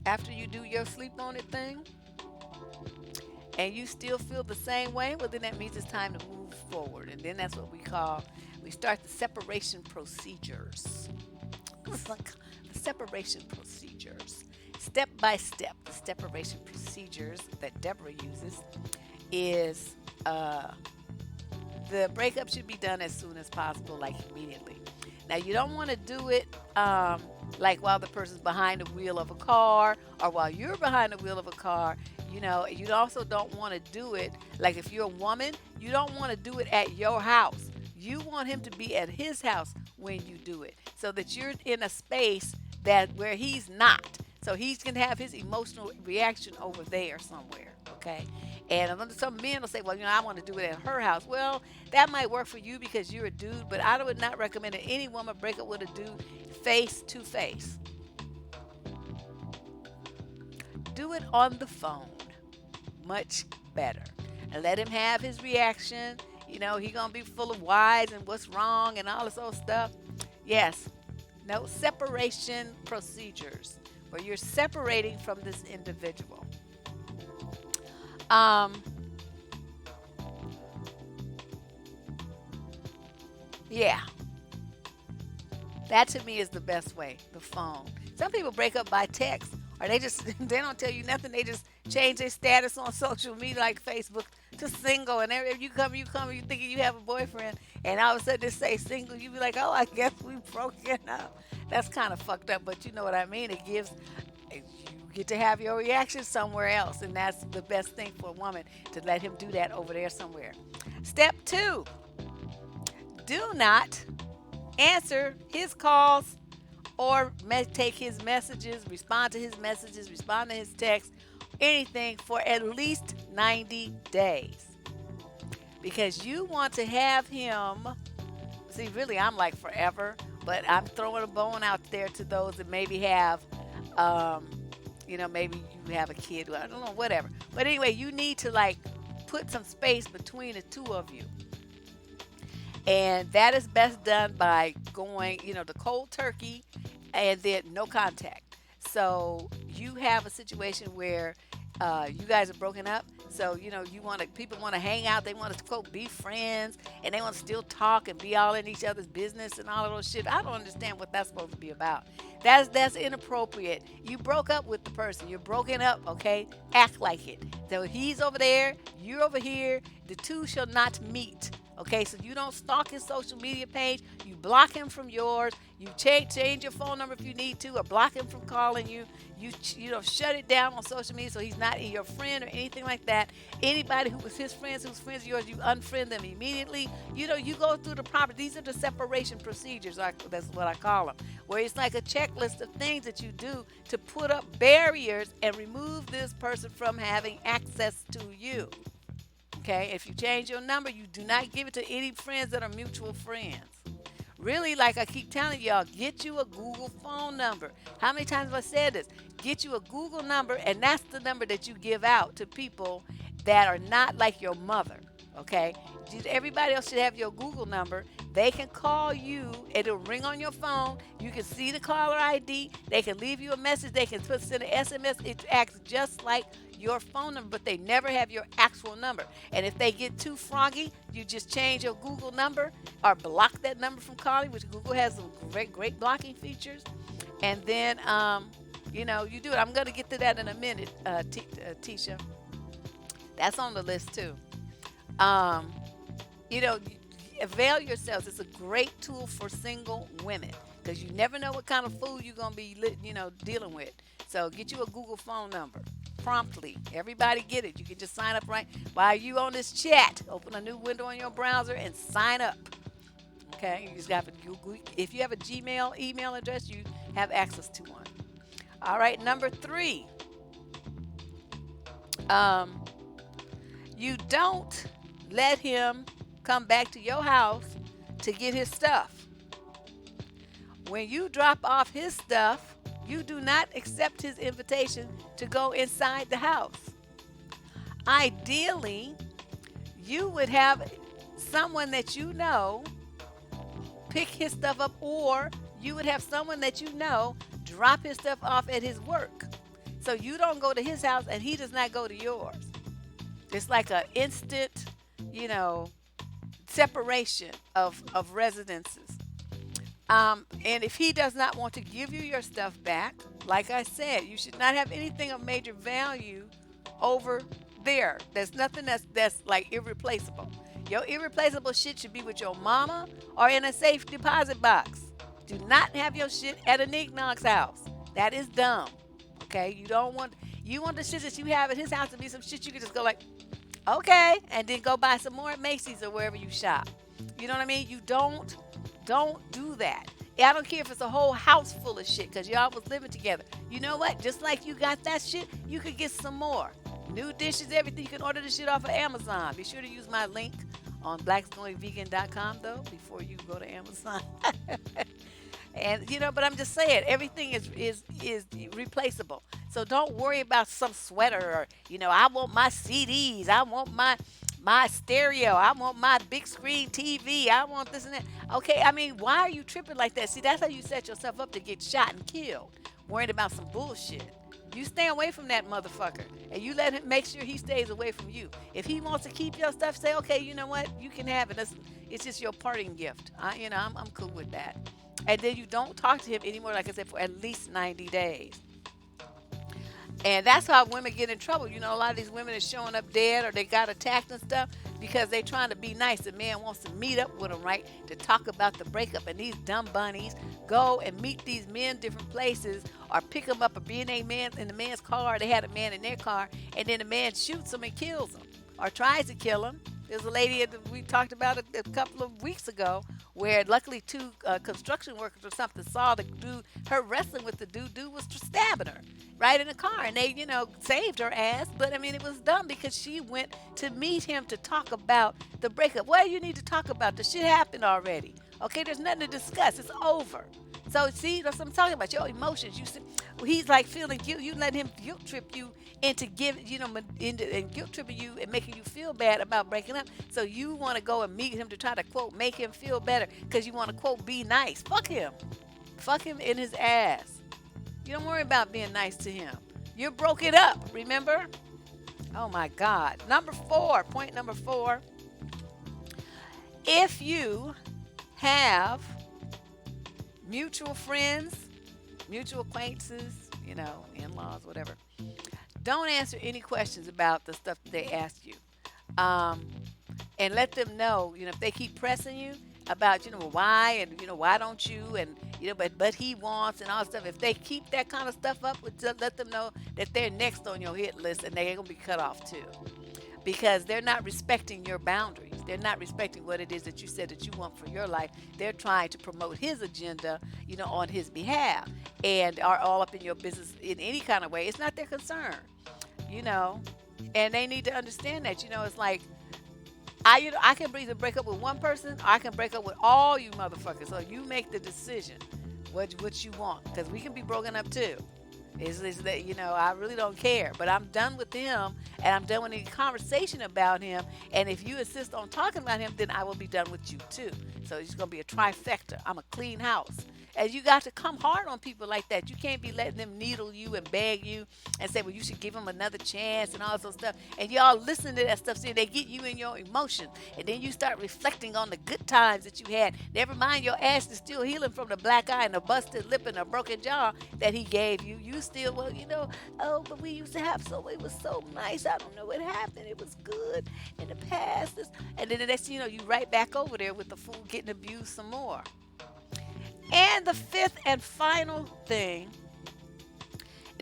after you do your sleep on it thing and you still feel the same way, well, then that means it's time to move forward. And then that's what we start the separation procedures. The separation procedures. Step by step, the separation procedures that Deborah uses is the breakup should be done as soon as possible, like immediately. Now, you don't want to do it like while the person's behind the wheel of a car or while you're behind the wheel of a car. You also don't want to do it like if you're a woman, you don't want to do it at your house. You want him to be at his house when you do it so that you're in a space that where he's not. So he's going to have his emotional reaction over there somewhere, okay? And some men will say, well, I want to do it at her house. Well, that might work for you because you're a dude, but I would not recommend that any woman break up with a dude face to face. Do it on the phone. Much better. And let him have his reaction. He gonna be full of whys and what's wrong and all this old stuff. Yes. No separation procedures where you're separating from this individual. Yeah. That to me is the best way, the phone. Some people break up by text or they don't tell you nothing. They just change their status on social media like Facebook to single. And if you come, you thinking you have a boyfriend and all of a sudden they say single, you be like, oh, I guess we broken up. That's kind of fucked up, but you know what I mean? You get to have your reaction somewhere else, and that's the best thing for a woman to let him do that over there somewhere. Step 2, do not answer his calls or take his messages, respond to his messages, respond to his texts, anything for at least 90 days. Because you want to have him, see, really, I'm like forever, but I'm throwing a bone out there to those that maybe have, maybe you have a kid, I don't know, whatever. But anyway, you need to put some space between the two of you. And that is best done by going, the cold turkey and then no contact. So you have a situation where you guys are broken up. So, people want to hang out. They want to, quote, be friends. And they want to still talk and be all in each other's business and all of those shit. I don't understand what that's supposed to be about. That's inappropriate. You broke up with the person. You're broken up, okay? Act like it. So he's over there. You're over here. The two shall not meet. Okay, so you don't stalk his social media page. You block him from yours. You change your phone number if you need to, or block him from calling you. You shut it down on social media so he's not your friend or anything like that. Anybody who was his friends, who's friends of yours, you unfriend them immediately. You go through the proper. These are the separation procedures. That's what I call them, where it's like a checklist of things that you do to put up barriers and remove this person from having access to you. Okay, if you change your number, you do not give it to any friends that are mutual friends. Really, like I keep telling y'all, get you a Google phone number. How many times have I said this? Get you a Google number, and that's the number that you give out to people that are not like your mother. Okay, everybody else should have your Google number. They can call you. It'll ring on your phone. You can see the caller ID. They can leave you a message. They can send an SMS. It acts just like your phone number, but they never have your actual number. And if they get too froggy, you just change your Google number or block that number from calling, which Google has some great blocking features. And then, you do it. I'm going to get to that in a minute, Tisha. That's on the list too. Avail yourselves. It's a great tool for single women because you never know what kind of food you're going to be, dealing with. So get you a Google phone number promptly. Everybody get it. You can just sign up right while you on this chat. Open a new window on your browser and sign up. Okay, you just got to Google. If you have a Gmail email address, you have access to one. All right, number 3. You don't let him come back to your house to get his stuff. When you drop off his stuff, you do not accept his invitation to go inside the house. Ideally, you would have someone that pick his stuff up, or you would have someone that you know drop his stuff off at his work. So you don't go to his house and he does not go to yours. It's like an instant, you know, separation of residences. And if he does not want to give you your stuff back, like I said, you should not have anything of major value over there. There's nothing that's like irreplaceable. Your irreplaceable shit should be with your mama or in a safe deposit box. Do not have your shit at a Nicknock's house. That is dumb. Okay, you want the shit that you have at his house to be some shit you can just go like, okay, and then go buy some more at Macy's or wherever you shop. You know what I mean? You don't do that. I don't care if it's a whole house full of shit because y'all was living together. You know what? Just like you got that shit, you could get some more. New dishes, everything. You can order the shit off of Amazon. Be sure to use my link on blacksgoingvegan.com though before you go to Amazon. And but I'm just saying everything is replaceable. So don't worry about some sweater or I want my CDs, I want my stereo, I want my big screen TV, I want this and that. Okay, I mean, why are you tripping like that? See, that's how you set yourself up to get shot and killed. Worried about some bullshit. You stay away from that motherfucker and you let him make sure he stays away from you. If he wants to keep your stuff, say, okay, you know what? You can have it. It's just your parting gift. I'm cool with that. And then you don't talk to him anymore, like I said, for at least 90 days. And that's how women get in trouble. A lot of these women are showing up dead or they got attacked and stuff because they're trying to be nice. The man wants to meet up with them, right, to talk about the breakup. And these dumb bunnies go and meet these men different places or pick them up or be in the man's car. They had a man in their car, and then the man shoots them and kills them or tries to kill them. There's a lady we talked about a couple of weeks ago where luckily two construction workers or something saw the dude, her wrestling with the dude. Dude was stabbing her right in the car, and they, saved her ass. But I mean, it was dumb because she went to meet him to talk about the breakup. What do you need to talk about? The shit happened already. Okay, there's nothing to discuss. It's over. So see, that's what I'm talking about. Your emotions. He's like feeling guilt. You let him guilt trip you into and guilt tripping you and making you feel bad about breaking up. So you want to go and meet him to try to quote make him feel better because you want to quote be nice. Fuck him. Fuck him in his ass. You don't worry about being nice to him. You broke it up. Remember? Oh my God. Point number 4. If you have mutual friends, mutual acquaintances, in-laws, whatever, don't answer any questions about the stuff that they ask you. And let them know, if they keep pressing you about, why and, why don't you and, but he wants and all that stuff. If they keep that kind of stuff up, let them know that they're next on your hit list and they're going to be cut off too. Because they're not respecting your boundaries. They're not respecting what it is that you said that you want for your life. They're trying to promote his agenda, on his behalf, and are all up in your business in any kind of way. It's not their concern, and they need to understand that, it's like, I can either break up with one person or I can break up with all you motherfuckers. So you make the decision what you want, because we can be broken up too. Is that I really don't care, but I'm done with him and I'm done with any conversation about him, and if you insist on talking about him, then I will be done with you too. So it's gonna be a trifecta. I'm a clean house. And you got to come hard on people like that. You can't be letting them needle you and beg you and say, well, you should give them another chance and all this stuff. And y'all listen to that stuff, see, they get you in your emotion. And then you start reflecting on the good times that you had. Never mind, your ass is still healing from the black eye and the busted lip and the broken jaw that he gave you. You still, but we used to have it was so nice. I don't know what happened. It was good in the past. And then the next thing you know, you right back over there with the fool getting abused some more. And the 5th and final thing,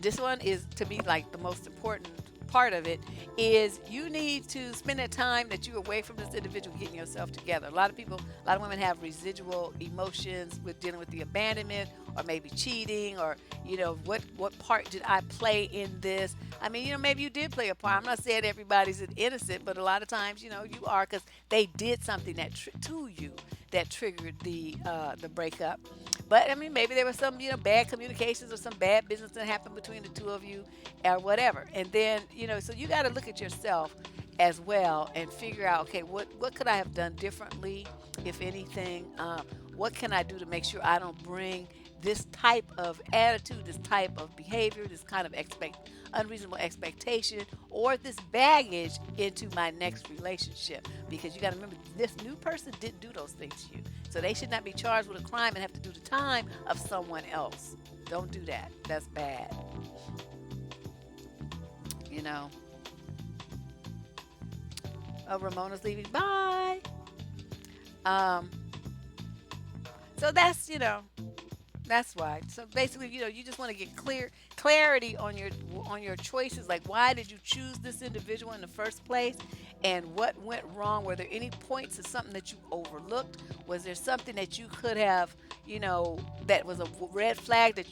this one is to me like the most important part of it, is you need to spend that time that you're away from this individual getting yourself together. A lot of women have residual emotions with dealing with the abandonment or maybe cheating or, what part did I play in this? I mean, maybe you did play a part. I'm not saying everybody's innocent, but a lot of times, you are, because they did something to you that triggered the breakup. But I mean, maybe there was some bad communications or some bad business that happened between the two of you or whatever. And then so you got to look at yourself as well and figure out, okay, what could I have done differently, if anything, What can I do to make sure I don't bring this type of attitude, this type of behavior, this kind of unreasonable expectation, or this baggage into my next relationship? Because you got to remember, this new person didn't do those things to you, so they should not be charged with a crime and have to do the time of someone else. Don't do that. That's bad. You know. Oh, Ramona's leaving. Bye. Um. So that's why. So basically, you just want to get clarity on your choices. Like, why did you choose this individual in the first place, and what went wrong? Were there any points of something that you overlooked? Was there something that you could have, that was a red flag that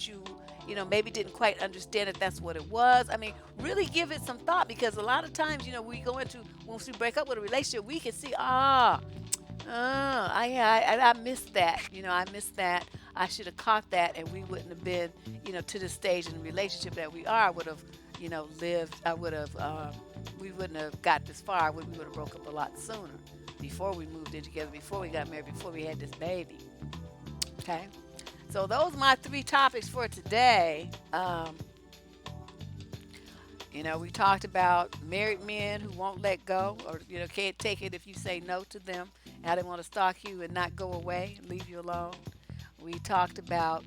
maybe didn't quite understand that that's what it was? I mean, really give it some thought, because a lot of times, once we break up with a relationship, we can see, I missed that. I missed that. I should have caught that, and we wouldn't have been, to the stage in the relationship that we are. Would have, lived. I would have. We wouldn't have got this far. We would have broke up a lot sooner, before we moved in together, before we got married, before we had this baby. Okay. So those are my 3 topics for today. We talked about married men who won't let go, or can't take it if you say no to them, how they want to stalk you and not go away and leave you alone. We talked about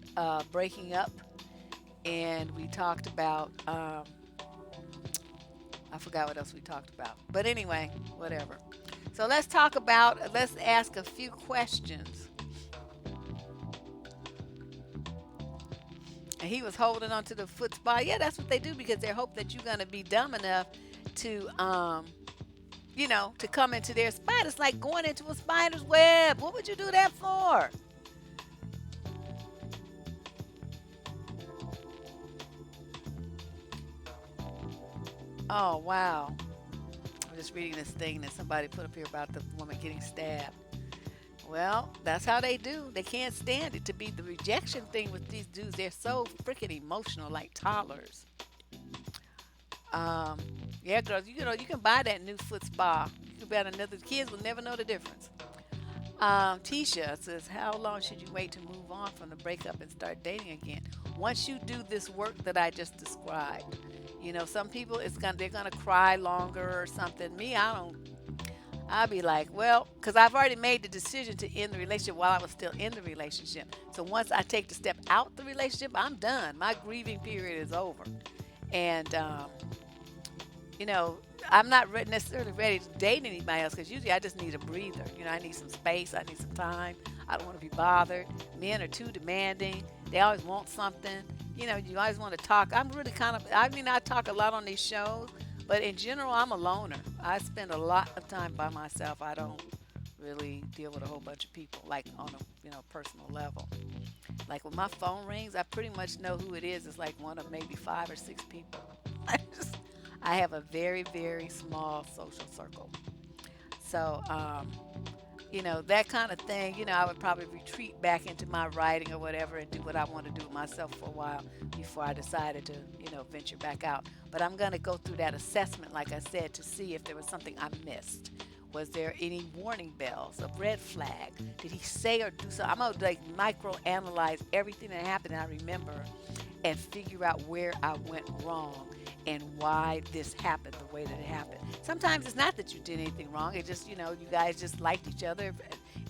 breaking up, and we talked about I forgot what else we talked about. But anyway, whatever. So let's ask a few questions. And he was holding onto the foot spa. Yeah, that's what they do, because they hope that you're going to be dumb enough to, to come into their spot. It's like going into a spider's web. What would you do that for? Oh, wow. I'm just reading this thing that somebody put up here about the woman getting stabbed. Well, that's how they do. They can't stand it. To be the rejection thing with these dudes, they're so freaking emotional, like toddlers. Yeah, girls, you can buy that new foot spa. You can buy another. Kids will never know the difference. Tisha says, how long should you wait to move on from the breakup and start dating again? Once you do this work that I just described. Some people they're gonna cry longer or something. Me, I don't. I'll be like, well, because I've already made the decision to end the relationship while I was still in the relationship. So once I take the step out the relationship, I'm done. My grieving period is over. And, you know, I'm not necessarily ready to date anybody else, because usually I just need a breather. I need some space. I need some time. I don't want to be bothered. Men are too demanding. They always want something. You always want to talk. I'm really I talk a lot on these shows. But in general, I'm a loner. I spend a lot of time by myself. I don't really deal with a whole bunch of people, like on a personal level. Like when my phone rings, I pretty much know who it is. It's like one of maybe 5 or 6 people. I have a very, very small social circle. So, that kind of thing, I would probably retreat back into my writing or whatever and do what I want to do with myself for a while before I decided to, venture back out. But I'm going to go through that assessment, like I said, to see if there was something I missed. Was there any warning bells, a red flag? Did he say or do something? I'm going to micro analyze everything that happened, I remember, and figure out where I went wrong and why this happened the way that it happened. Sometimes it's not that you did anything wrong. It's just, you guys just liked each other,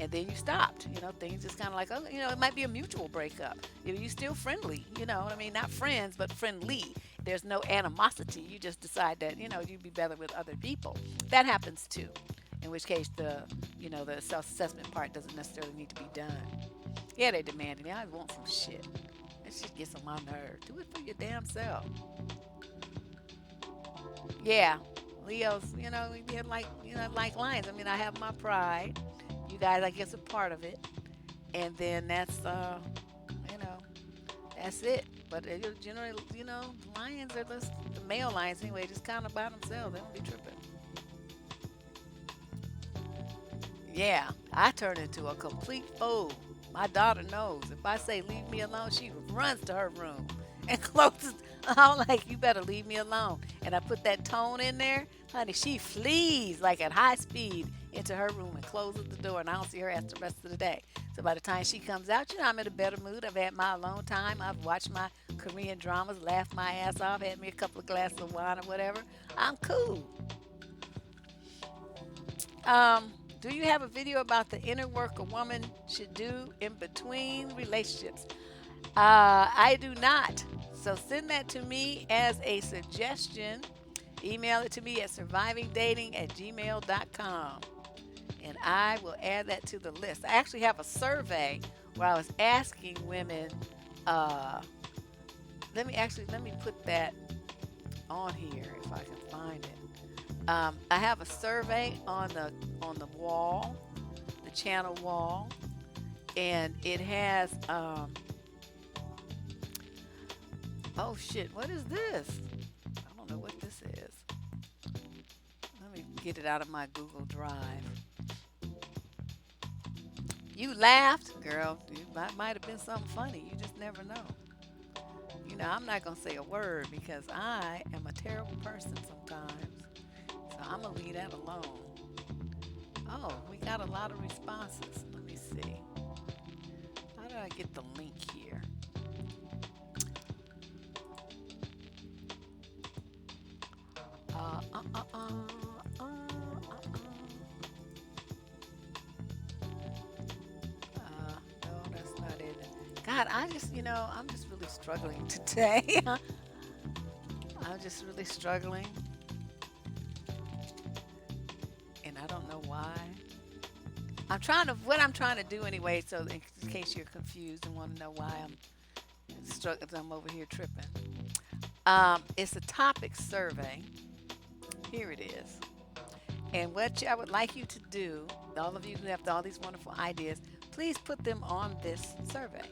and then you stopped. Things just kind of like, it might be a mutual breakup. You're still friendly, what I mean? Not friends, but friendly. There's no animosity. You just decide that, you'd be better with other people. That happens too. In which case the self-assessment part doesn't necessarily need to be done. Yeah, they demanding. I want some shit. That shit gets on my nerve. Do it for your damn self. Yeah, Leos, they're like lions. I mean, I have my pride. You guys, I guess, are part of it. And then that's, that's it. But generally, lions are just, the male lions anyway, just kind of by themselves. They don't be tripping. Yeah, I turn into a complete fool. My daughter knows. If I say leave me alone, she runs to her room and closes. I'm like, you better leave me alone. And I put that tone in there, honey, she flees like at high speed into her room and closes the door, and I don't see her after the rest of the day. So by the time she comes out, I'm in a better mood. I've had my alone time. I've watched my Korean dramas, laughed my ass off, had me a couple of glasses of wine or whatever. I'm cool. Um, do you have a video about the inner work a woman should do in between relationships? I do not. So send that to me as a suggestion. Email it to me at survivingdating@gmail.com, and I will add that to the list. I actually have a survey where I was asking women. Uh, let me put that on here if I can find it. I have a survey on the wall, the channel wall, and it has oh shit, what is this? I don't know what this is. Let me get it out of my Google Drive. You laughed, girl. That might have been something funny. You just never know. I'm not gonna say a word because I am a terrible person sometimes. So I'm gonna leave that alone. Oh, we got a lot of responses. Let me see. How do I get the link here? Uh, uh, uh, uh, uh, uh, no, that's not it. God, I'm just really struggling today. I'm just really struggling, and I don't know why. What I'm trying to do anyway, so in case you're confused and want to know why I'm over here tripping. It's a topic survey. Here it is. And what I would like you to do, all of you who have all these wonderful ideas, please put them on this survey.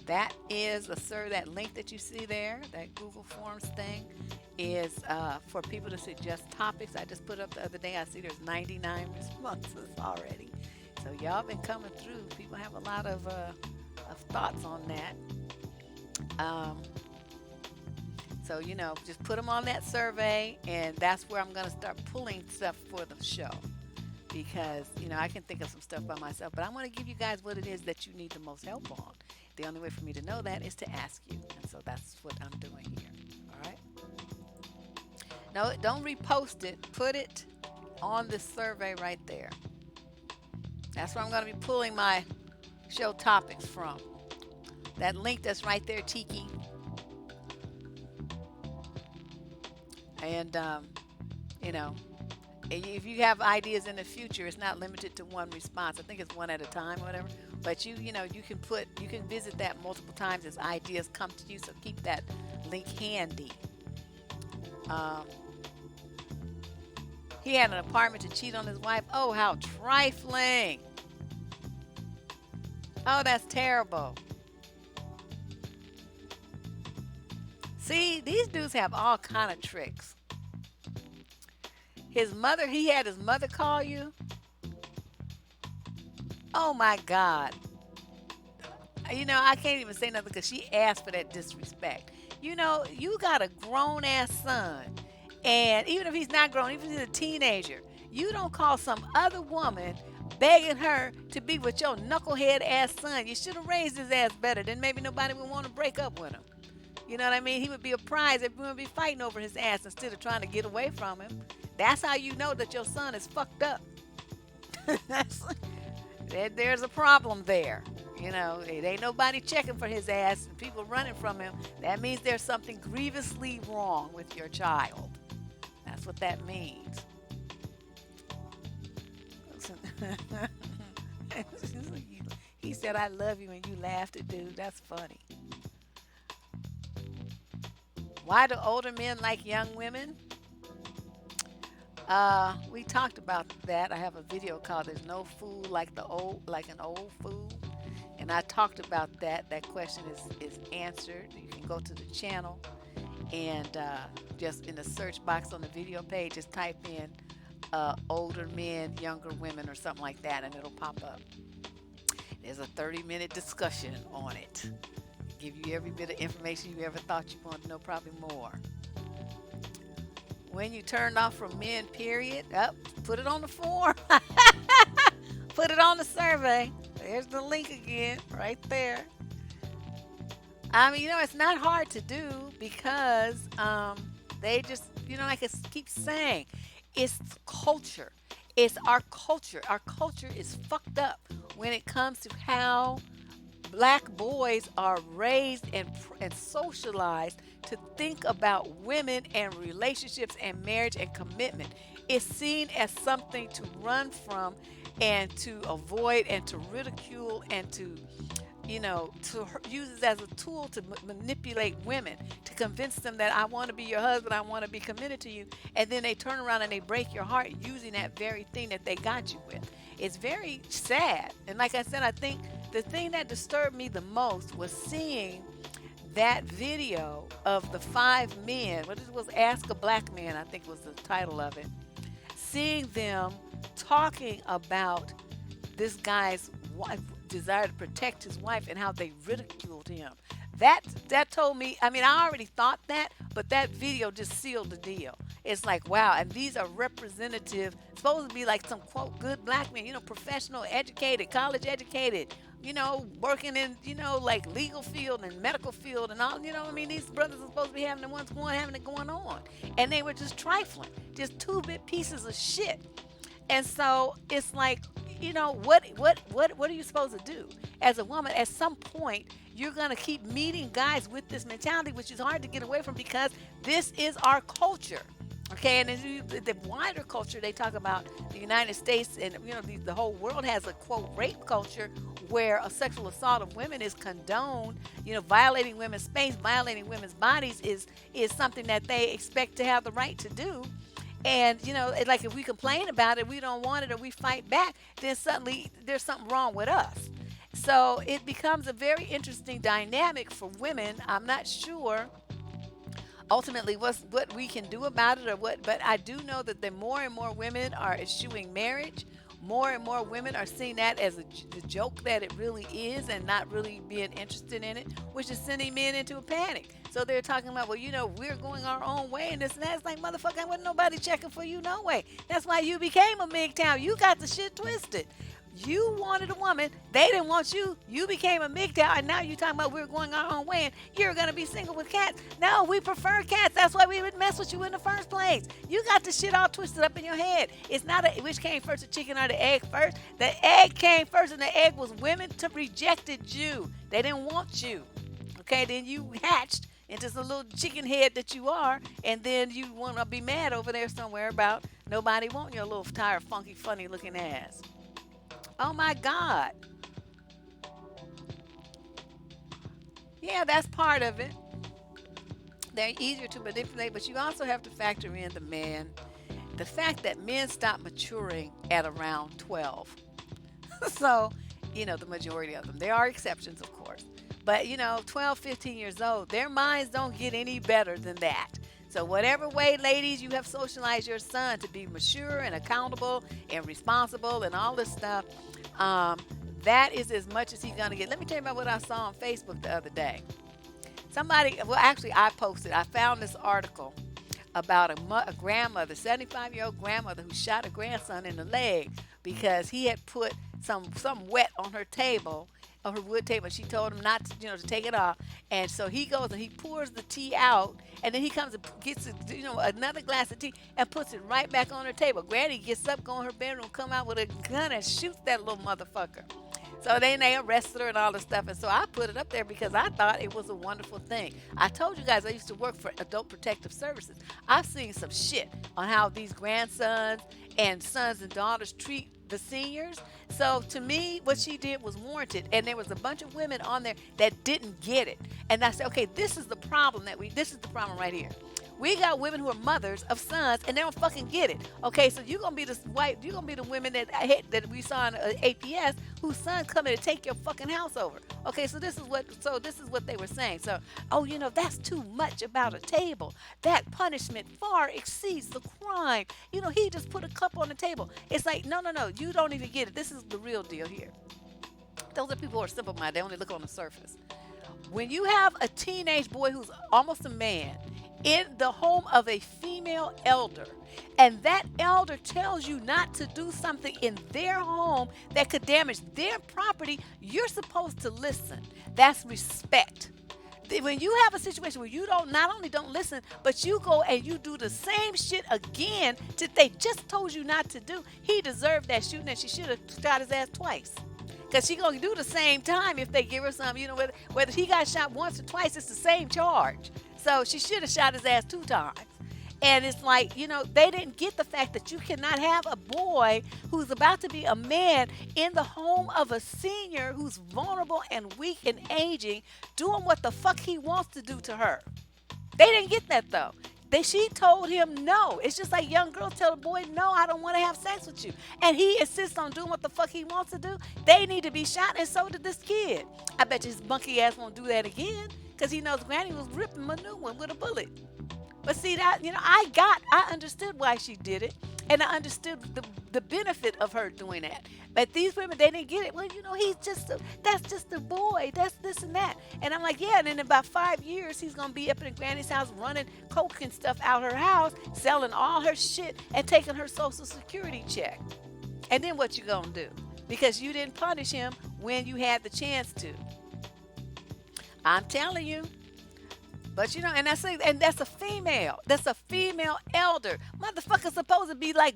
That is that link that you see there, that Google Forms thing, is for people to suggest topics. I just put up the other day. I see there's 99 responses already. So y'all been coming through. People have a lot of thoughts on that. So just put them on that survey, and that's where I'm going to start pulling stuff for the show. Because I can think of some stuff by myself, but I want to give you guys what it is that you need the most help on. The only way for me to know that is to ask you, and so that's what I'm doing here. All right. No, don't repost it. Put it on this survey right there. That's where I'm going to be pulling my show topics from. That link that's right there, Tiki. And if you have ideas in the future, it's not limited to one response. I think it's one at a time or whatever. But you can visit that multiple times as ideas come to you. So keep that link handy. He had an apartment to cheat on his wife. Oh, how trifling! Oh, that's terrible. See, these dudes have all kind of tricks. He had his mother call you. Oh my God. I can't even say nothing because she asked for that disrespect. You got a grown ass son. And even if he's not grown, even if he's a teenager, you don't call some other woman begging her to be with your knucklehead ass son. You should have raised his ass better. Then maybe nobody would want to break up with him. You know what I mean? He would be a prize if we would be fighting over his ass instead of trying to get away from him. That's how you know that your son is fucked up. There's a problem there. It ain't nobody checking for his ass and people running from him. That means there's something grievously wrong with your child. That's what that means. He said, I love you, and you laughed at dude. That's funny. Why do older men like young women? We talked about that. I have a video called "There's No Fool like an Old Fool," and I talked about that. That question is answered. You can go to the channel and just in the search box on the video page, just type in older men, younger women, or something like that, and it'll pop up. There's a 30-minute discussion on it. give you every bit of information you ever thought you wanted to know, probably more. When you turned off from men, period, up, put it on the form. Put it on the survey. There's the link again, right there. I mean, it's not hard to do because they just, like I keep saying, it's culture. It's our culture. Our culture is fucked up when it comes to how black boys are raised and socialized to think about women and relationships and marriage and commitment. It's seen as something to run from and to avoid and to ridicule and to use it as a tool to manipulate women, to convince them that I want to be your husband, I want to be committed to you, and then they turn around and they break your heart using that very thing that they got you with. It's very sad. And like I said, I think the thing that disturbed me the most was seeing that video of the five men. What it was, Ask a Black Man, I think was the title of it. Seeing them talking about this guy's wife, desire to protect his wife, and how they ridiculed him. That told me, I mean, I already thought that, but that video just sealed the deal. It's like, wow, and these are representative, supposed to be like some quote good black men, professional, educated, college educated, working in, like legal field and medical field and all, I mean, these brothers are supposed to be having the ones having it going on. And they were just trifling, just two-bit pieces of shit. And so it's like, what are you supposed to do as a woman? At some point, you're gonna keep meeting guys with this mentality, which is hard to get away from because this is our culture. Okay, and the wider culture, they talk about the United States and the whole world has a quote rape culture where a sexual assault of women is condoned. Violating women's space, violating women's bodies is something that they expect to have the right to do. And, like if we complain about it, we don't want it, or we fight back, then suddenly there's something wrong with us. So it becomes a very interesting dynamic for women. I'm not sure ultimately what we can do about it but I do know that the more and more women are eschewing marriage. More and more women are seeing that as the joke that it really is and not really being interested in it, which is sending men into a panic. So they're talking about, well, we're going our own way and this and that. It's like, motherfucker, I wasn't nobody checking for you no way. That's why you became a MGTOW. You got the shit twisted. You wanted a woman. They didn't want you. You became a MGTOW, and now you're talking about we're going our own way and you're going to be single with cats. No, we prefer cats. That's why we would mess with you in the first place. You got the shit all twisted up in your head. It's not which came first, the chicken or the egg first. The egg came first, and the egg was women to rejected you. They didn't want you. Okay, then you hatched into the little chicken head that you are, and then you want to be mad over there somewhere about nobody wanting your little tired, funky, funny looking ass. Oh my God. Yeah, that's part of it. They're easier to manipulate, but you also have to factor in the men. The fact that men stop maturing at around 12. So, the majority of them. There are exceptions, of course. But, 12, 15 years old, their minds don't get any better than that. So whatever way, ladies, you have socialized your son to be mature and accountable and responsible and all this stuff, that is as much as he's going to get. Let me tell you about what I saw on Facebook the other day. I posted, I found this article about a grandmother, 75-year-old grandmother who shot a grandson in the leg because he had put some wet on her table, on her wood table. She told him not to, to take it off. And so he goes and he pours the tea out, and then he comes and gets another glass of tea and puts it right back on her table. Granny gets up, go in her bedroom, come out with a gun and shoots that little motherfucker. So then they arrested her and all this stuff. And so I put it up there because I thought it was a wonderful thing. I told you guys I used to work for Adult Protective Services. I've seen some shit on how these grandsons and sons and daughters treat the seniors. So to me, what she did was warranted. And there was a bunch of women on there that didn't get it. And I said, okay, this is the problem right here. We got women who are mothers of sons and they don't fucking get it. Okay, so you're gonna be the women that we saw in APS whose sons come in to take your fucking house over. Okay, so this is what they were saying. So, that's too much about a table. That punishment far exceeds the crime. He just put a cup on the table. It's like, no, you don't even get it. This is the real deal here. Those are people who are simple minded. They only look on the surface. When you have a teenage boy who's almost a man in the home of a female elder, and that elder tells you not to do something in their home that could damage their property, you're supposed to listen. That's respect. When you have a situation where you don't not only don't listen, but you go and you do the same shit again that they just told you not to do, he deserved that shooting, and she should have shot his ass twice. Cause she gonna do the same time if they give her some, whether he got shot once or twice, it's the same charge. So she should have shot his ass 2 times. And it's like, they didn't get the fact that you cannot have a boy who's about to be a man in the home of a senior who's vulnerable and weak and aging, doing what the fuck he wants to do to her. They didn't get that though. She told him no. It's just like young girls tell a boy, no, I don't want to have sex with you. And he insists on doing what the fuck he wants to do. They need to be shot, and so did this kid. I bet you his monkey ass won't do that again because he knows Granny was ripping him a new one with a bullet. But see that, I understood why she did it, and I understood the benefit of her doing that. But these women, they didn't get it. Well, that's just a boy. That's this and that. And I'm like, yeah. And in about 5 years, he's gonna be up in Granny's house running coke and stuff out her house, selling all her shit, and taking her Social Security check. And then what you gonna do? Because you didn't punish him when you had the chance to. I'm telling you. But and that's a female. That's a female elder. Motherfucker's supposed to be like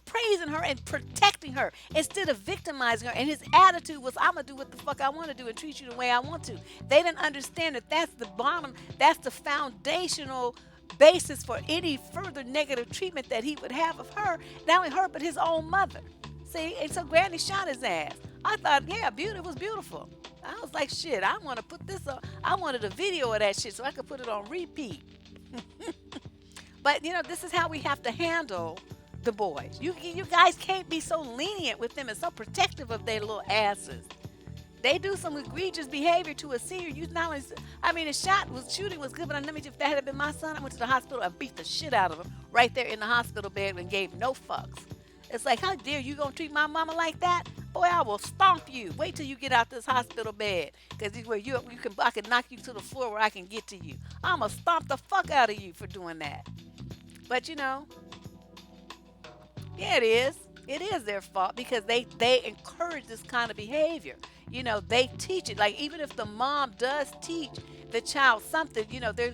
praising her and protecting her instead of victimizing her. And his attitude was, I'm gonna do what the fuck I want to do and treat you the way I want to. They didn't understand that that's the bottom, that's the foundational basis for any further negative treatment that he would have of her, not only her but his own mother. See, and so Granny shot his ass. I thought, yeah, it was beautiful. I was like, shit, I want to put this on. I wanted a video of that shit so I could put it on repeat. But, this is how we have to handle the boys. You guys can't be so lenient with them and so protective of their little asses. They do some egregious behavior to a senior. The shooting was good, but let me if that had been my son, I went to the hospital and beat the shit out of him right there in the hospital bed and gave no fucks. It's like, how dare you gonna treat my mama like that? Boy, I will stomp you. Wait till you get out this hospital bed, because where I can knock you to the floor where I can get to you. I'ma stomp the fuck out of you for doing that. But yeah, it is. It is their fault because they encourage this kind of behavior. They teach it. Like, even if the mom does teach the child something, there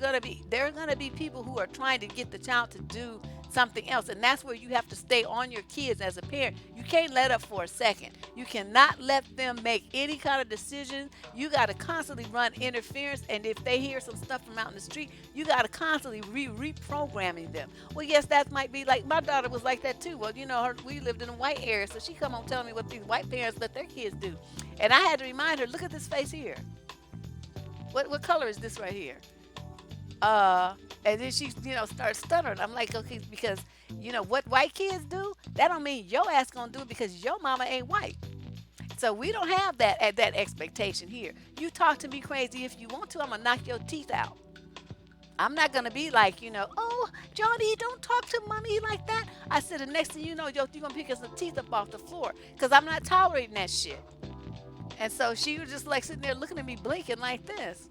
are gonna be people who are trying to get the child to do something else, and that's where you have to stay on your kids as a parent. You can't let up for a second. You cannot let them make any kind of decision. You got to constantly run interference, and if they hear some stuff from out in the street, you got to constantly reprogramming them. Well, yes, that might be like my daughter was like that too. Well, we lived in a white area, so she come on telling me what these white parents let their kids do, and I had to remind her, look at this face here. What color is this right here? And then she, starts stuttering. I'm like, okay, because what white kids do, that don't mean your ass gonna do it because your mama ain't white. So we don't have that expectation here. You talk to me crazy if you want to, I'm gonna knock your teeth out. I'm not gonna be like, oh, Johnny, don't talk to mommy like that. I said, the next thing you know, you're gonna pick us the teeth up off the floor, because I'm not tolerating that shit. And so she was just like sitting there looking at me blinking like this.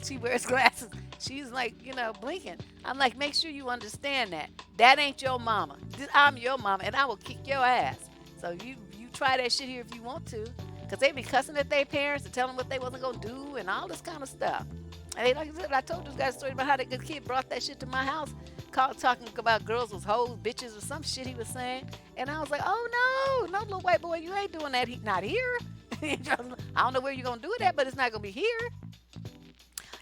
She wears glasses. She's like, blinking. I'm like, make sure you understand that. That ain't your mama. I'm your mama, and I will kick your ass. So you try that shit here if you want to. Because they be cussing at their parents and telling them what they wasn't going to do and all this kind of stuff. And like I said, I told this guy a story about how that good kid brought that shit to my house, talking about girls was hoes, bitches, or some shit he was saying. And I was like, oh, no, little white boy, you ain't doing that. Not here. I don't know where you're going to do that, but it's not going to be here.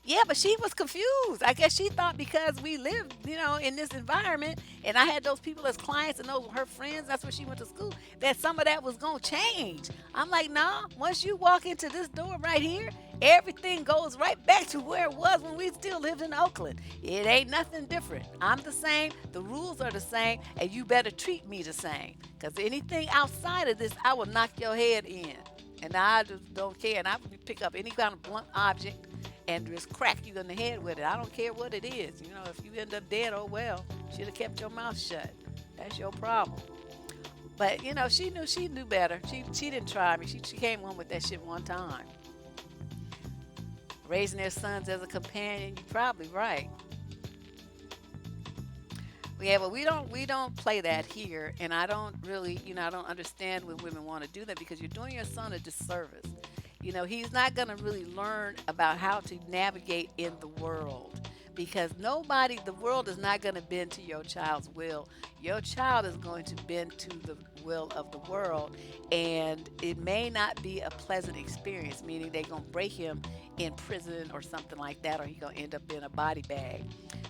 Yeah, but she was confused. I guess she thought because we lived, in this environment, and I had those people as clients and those were her friends, that's where she went to school, that some of that was going to change. I'm like, nah, once you walk into this door right here, everything goes right back to where it was when we still lived in Oakland. It ain't nothing different. I'm the same, the rules are the same, and you better treat me the same. Because anything outside of this, I will knock your head in. And I just don't care. And I would pick up any kind of blunt object and just crack you in the head with it. I don't care what it is. If you end up dead, oh well. Should have kept your mouth shut. That's your problem. But, she knew better. She didn't try me. She came home with that shit one time. Raising their sons as a companion, you're probably right. Yeah, but we don't play that here, and I don't really, I don't understand when women want to do that because you're doing your son a disservice. He's not going to really learn about how to navigate in the world because the world is not going to bend to your child's will. Your child is going to bend to the will of the world, and it may not be a pleasant experience, meaning they're going to break him in prison or something like that, or he's going to end up in a body bag.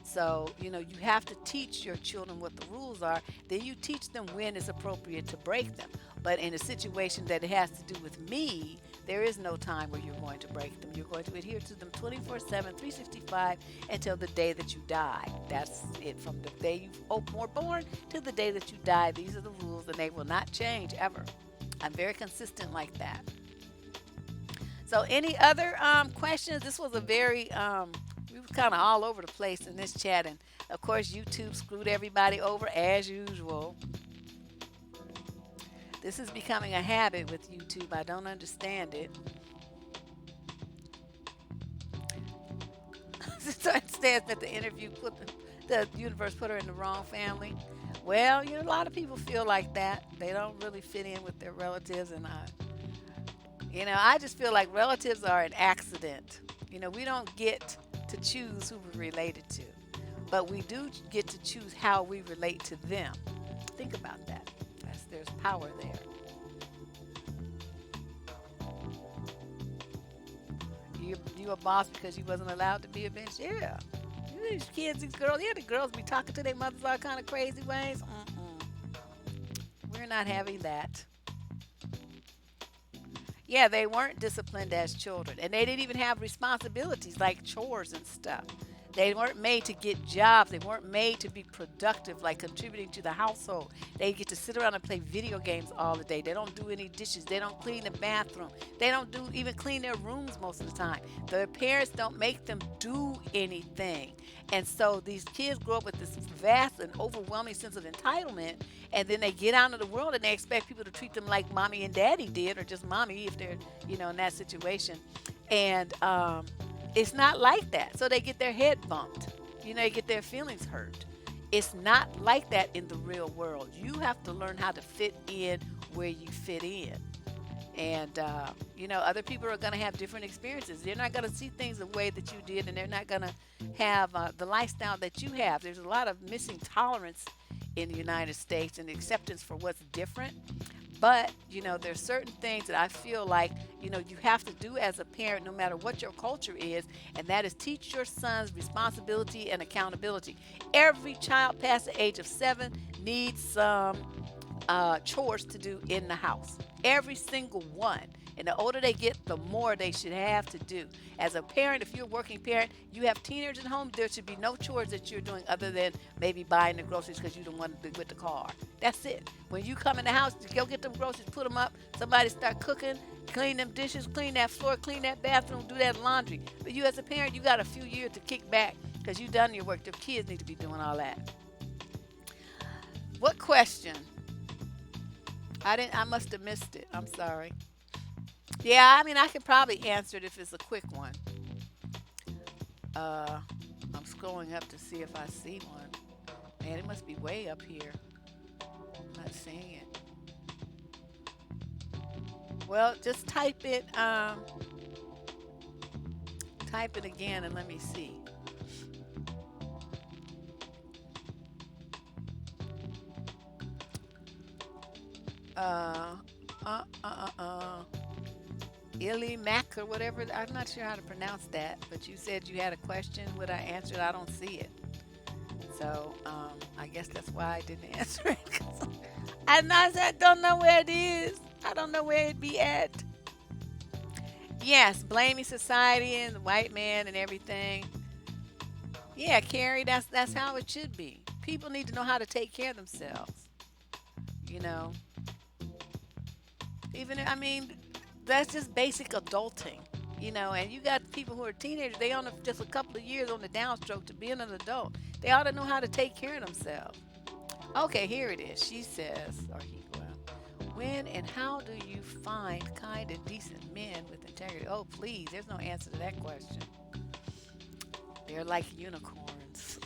So, you have to teach your children what the rules are. Then you teach them when it's appropriate to break them. But in a situation that it has to do with me, there is no time where you're going to break them. You're going to adhere to them 24/7, 365 until the day that you die. That's it. From the day were born to the day that you die, these are the rules, and they will not change ever. I'm very consistent like that. So, any other questions? This was a very we were kind of all over the place in this chat, and of course, YouTube screwed everybody over as usual. This is becoming a habit with YouTube. I don't understand it. So it says that the interview the universe put her in the wrong family. Well, a lot of people feel like that. They don't really fit in with their relatives, and I just feel like relatives are an accident. We don't get to choose who we're related to, but we do get to choose how we relate to them. Think about that. There's power there. You a boss because you wasn't allowed to be a bitch? Yeah. These kids, these girls, yeah, the girls be talking to their mothers all kind of crazy ways. We're not having that. Yeah, they weren't disciplined as children, and they didn't even have responsibilities like chores and stuff. They weren't made to get jobs. They weren't made to be productive, like contributing to the household. They get to sit around and play video games all the day. They don't do any dishes. They don't clean the bathroom. They don't do even clean their rooms most of the time. Their parents don't make them do anything. And so these kids grow up with this vast and overwhelming sense of entitlement, and then they get out into the world and they expect people to treat them like mommy and daddy did, or just mommy if they're, in that situation. And it's not like that. So they get their head bumped. They get their feelings hurt. It's not like that in the real world. You have to learn how to fit in where you fit in. And, other people are going to have different experiences. They're not going to see things the way that you did, and they're not going to have the lifestyle that you have. There's a lot of missing tolerance in the United States and acceptance for what's different. But, there's certain things that I feel like, you have to do as a parent, no matter what your culture is, and that is teach your sons responsibility and accountability. Every child past the age of 7 needs some chores to do in the house. Every single one. And the older they get, the more they should have to do. As a parent, if you're a working parent, you have teenagers at home, there should be no chores that you're doing other than maybe buying the groceries because you don't want to be with the car. That's it. When you come in the house, go get them groceries, put them up, somebody start cooking, clean them dishes, clean that floor, clean that bathroom, do that laundry. But you as a parent, you got a few years to kick back because you've done your work. The kids need to be doing all that. What question? I must have missed it. I'm sorry. Yeah, I could probably answer it if it's a quick one. Uh, I'm scrolling up to see if I see one. Man, it must be way up here. I'm not seeing it. Well, just type it again and let me see. Uh, uh, uh, uh, uh. Illy Mac or whatever. I'm not sure how to pronounce that, but you said you had a question. Would I answer it? I don't see it. So I guess that's why I didn't answer it. 'Cause I don't know where it is. I don't know where it be at. Yes, blaming society and the white man and everything. Yeah, Carrie, that's how it should be. People need to know how to take care of themselves. You know, even that's just basic adulting. And you got people who are teenagers. They on just a couple of years on the downstroke to being an adult. They ought to know how to take care of themselves. Okay, here it is. She says, or he, well, When and how do you find kind and decent men with integrity? Oh, please, there's no answer to that question. They're like unicorns.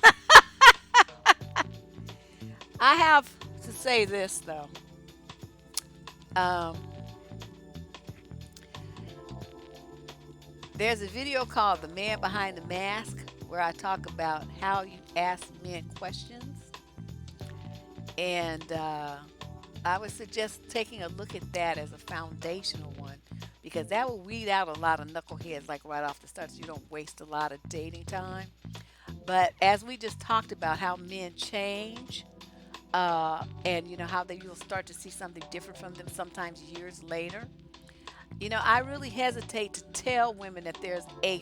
I have to say this, though. Um, there's a video called The Man Behind the Mask where I talk about how you ask men questions. And I would suggest taking a look at that as a foundational one because that will weed out a lot of knuckleheads like right off the start so you don't waste a lot of dating time. But as we just talked about how men change, and how you'll start to see something different from them sometimes years later. I really hesitate to tell women that there's a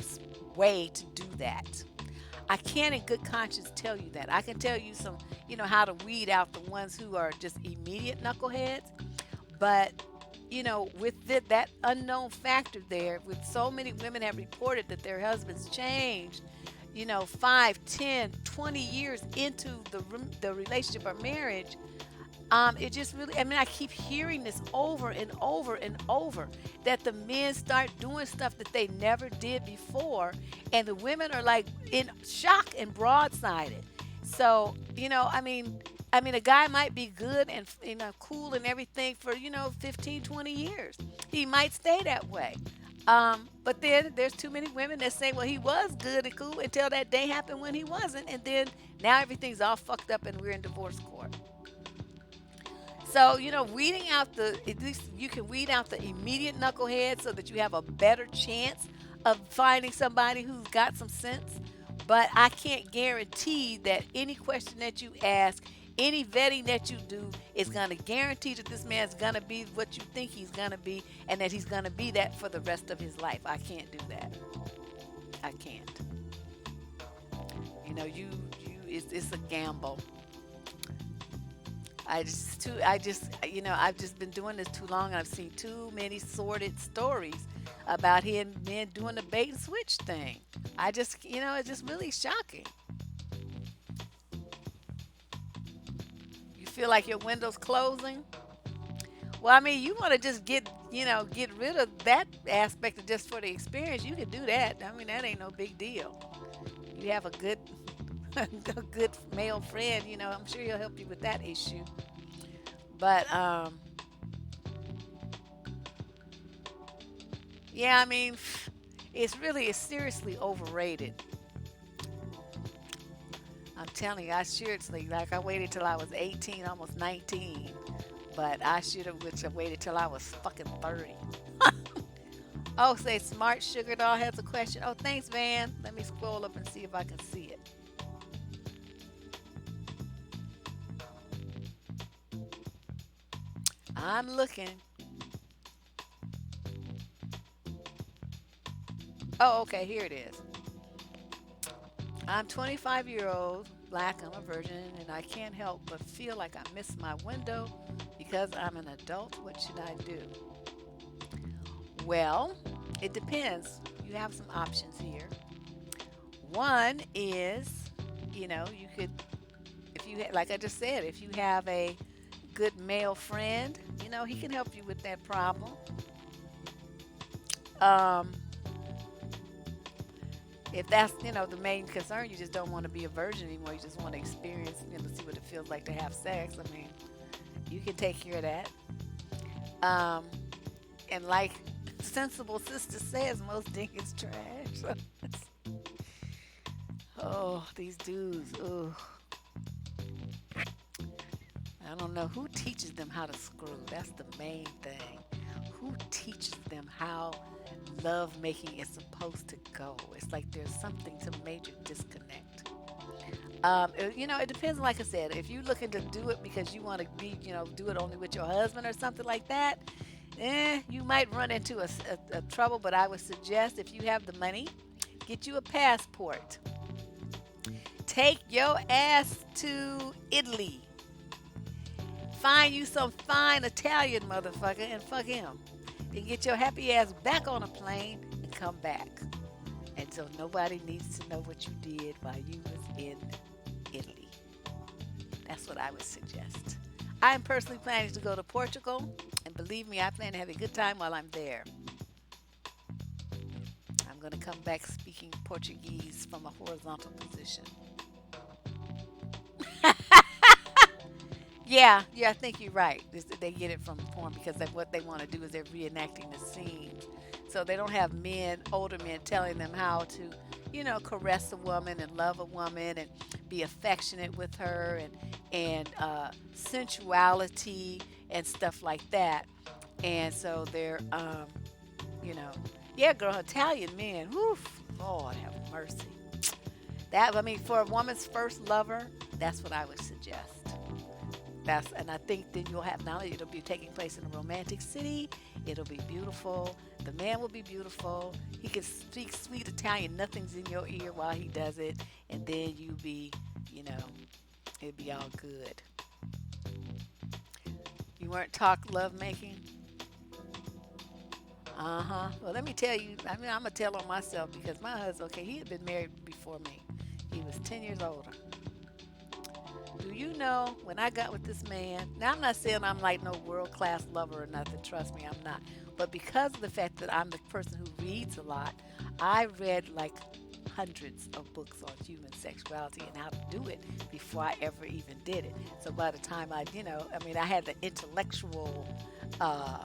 way to do that. I can't in good conscience tell you that. I can tell you some, how to weed out the ones who are just immediate knuckleheads. But, with that unknown factor there, with so many women have reported that their husbands changed, 5, 10, 20 years into the relationship or marriage, it just really, I keep hearing this over and over and over that the men start doing stuff that they never did before, and the women are like in shock and broadsided. So, a guy might be good and cool and everything for 15, 20 years. He might stay that way. But then there's too many women that say, well, he was good and cool until that day happened when he wasn't, and then now everything's all fucked up and we're in divorce court. So, weeding out at least you can weed out the immediate knucklehead so that you have a better chance of finding somebody who's got some sense. But I can't guarantee that any question that you ask, any vetting that you do is going to guarantee that this man's going to be what you think he's going to be and that he's going to be that for the rest of his life. I can't do that. I can't. It's a gamble. I've just been doing this too long and I've seen too many sordid stories about men doing the bait and switch thing. It's just really shocking. You feel like your window's closing? Well, you want to just get rid of that aspect of just for the experience. You can do that. That ain't no big deal. You have a good a good male friend, I'm sure he'll help you with that issue. But yeah, it's seriously overrated. I'm telling you, I seriously, like I waited till I was 18, almost 19, but I should have waited till I was fucking 30. Oh, say Smart Sugar Doll has a question. Oh, thanks, Van. Let me scroll up and see if I can see it. I'm looking. Oh, okay, here it is. I'm 25-year-old, black, I'm a virgin, and I can't help but feel like I missed my window because I'm an adult. What should I do? Well, it depends. You have some options here. One is, you could, like I just said, if you have a good male friend, he can help you with that problem. If that's, the main concern, you just don't want to be a virgin anymore. You just want to experience, see what it feels like to have sex. You can take care of that. And like sensible sister says, most dick is trash. Oh, these dudes. Ugh. I don't know who teaches them how to screw. That's the main thing. Who teaches them how love making is supposed to go? It's like there's some major disconnect. It depends. Like I said, if you're looking to do it because you want to be, do it only with your husband or something like that, you might run into a trouble. But I would suggest if you have the money, get you a passport. Take your ass to Italy. Find you some fine Italian motherfucker and fuck him. Then get your happy ass back on a plane and come back. And so nobody needs to know what you did while you was in Italy. That's what I would suggest. I am personally planning to go to Portugal and And believe me, I plan to have a good time while I'm there. I'm going to come back speaking Portuguese from a horizontal position. Yeah, yeah, I think you're right. They get it from porn because what they want to do is they're reenacting the scenes. So they don't have men, older men, telling them how to, caress a woman and love a woman and be affectionate with her and sensuality and stuff like that. And so they're, you know, yeah, girl, Italian men, whew, Lord have mercy. That I mean, for a woman's first lover, that's what I would suggest. And I think then you'll have not only it'll be taking place in a romantic city, it'll be beautiful. The man will be beautiful. He can speak sweet Italian, nothing's in your ear while he does it, and then you be, you know, it'll be all good. You weren't talk love making? Uh-huh. Well, let me tell you, I mean, I'm gonna tell on myself because my husband, okay, he had been married before me. He was 10 years older. Do you know when I got with this man? Now, I'm not saying I'm like no world class lover or nothing. Trust me, I'm not. But because of the fact that I'm the person who reads a lot, I read like hundreds of books on human sexuality and how to do it before I ever even did it. So by the time I mean, I had the intellectual uh,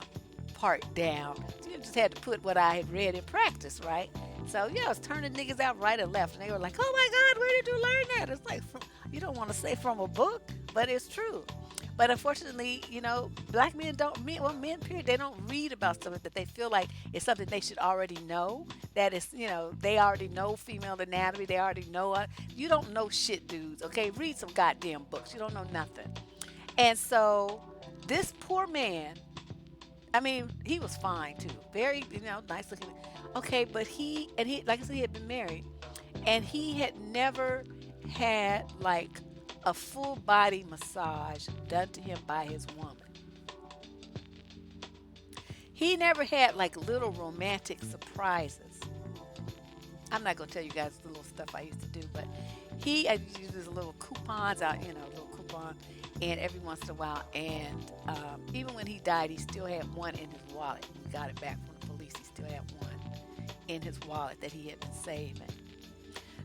part down. So you just had to put what I had read in practice, right? So yeah, I was turning niggas out right and left, and they were like, "Oh my God, where did you learn that?" It's like you don't want to say from a book, but it's true. But unfortunately, black men don't men well men period they don't read about something that they feel like it's something they should already know. That is, they already know female anatomy. They already know it. You don't know shit, dudes. Okay, read some goddamn books. You don't know nothing. And so this poor man, I mean, he was fine too. Very, nice looking. Okay, but he like I said, he had been married, and he had never had like a full body massage done to him by his woman. He never had like little romantic surprises. I'm not gonna tell you guys the little stuff I used to do, but I used to use these little coupons out, little coupon, and every once in a while. And even when he died, he still had one in his wallet. We got it back from the police. He still had one in his wallet that he had been saving.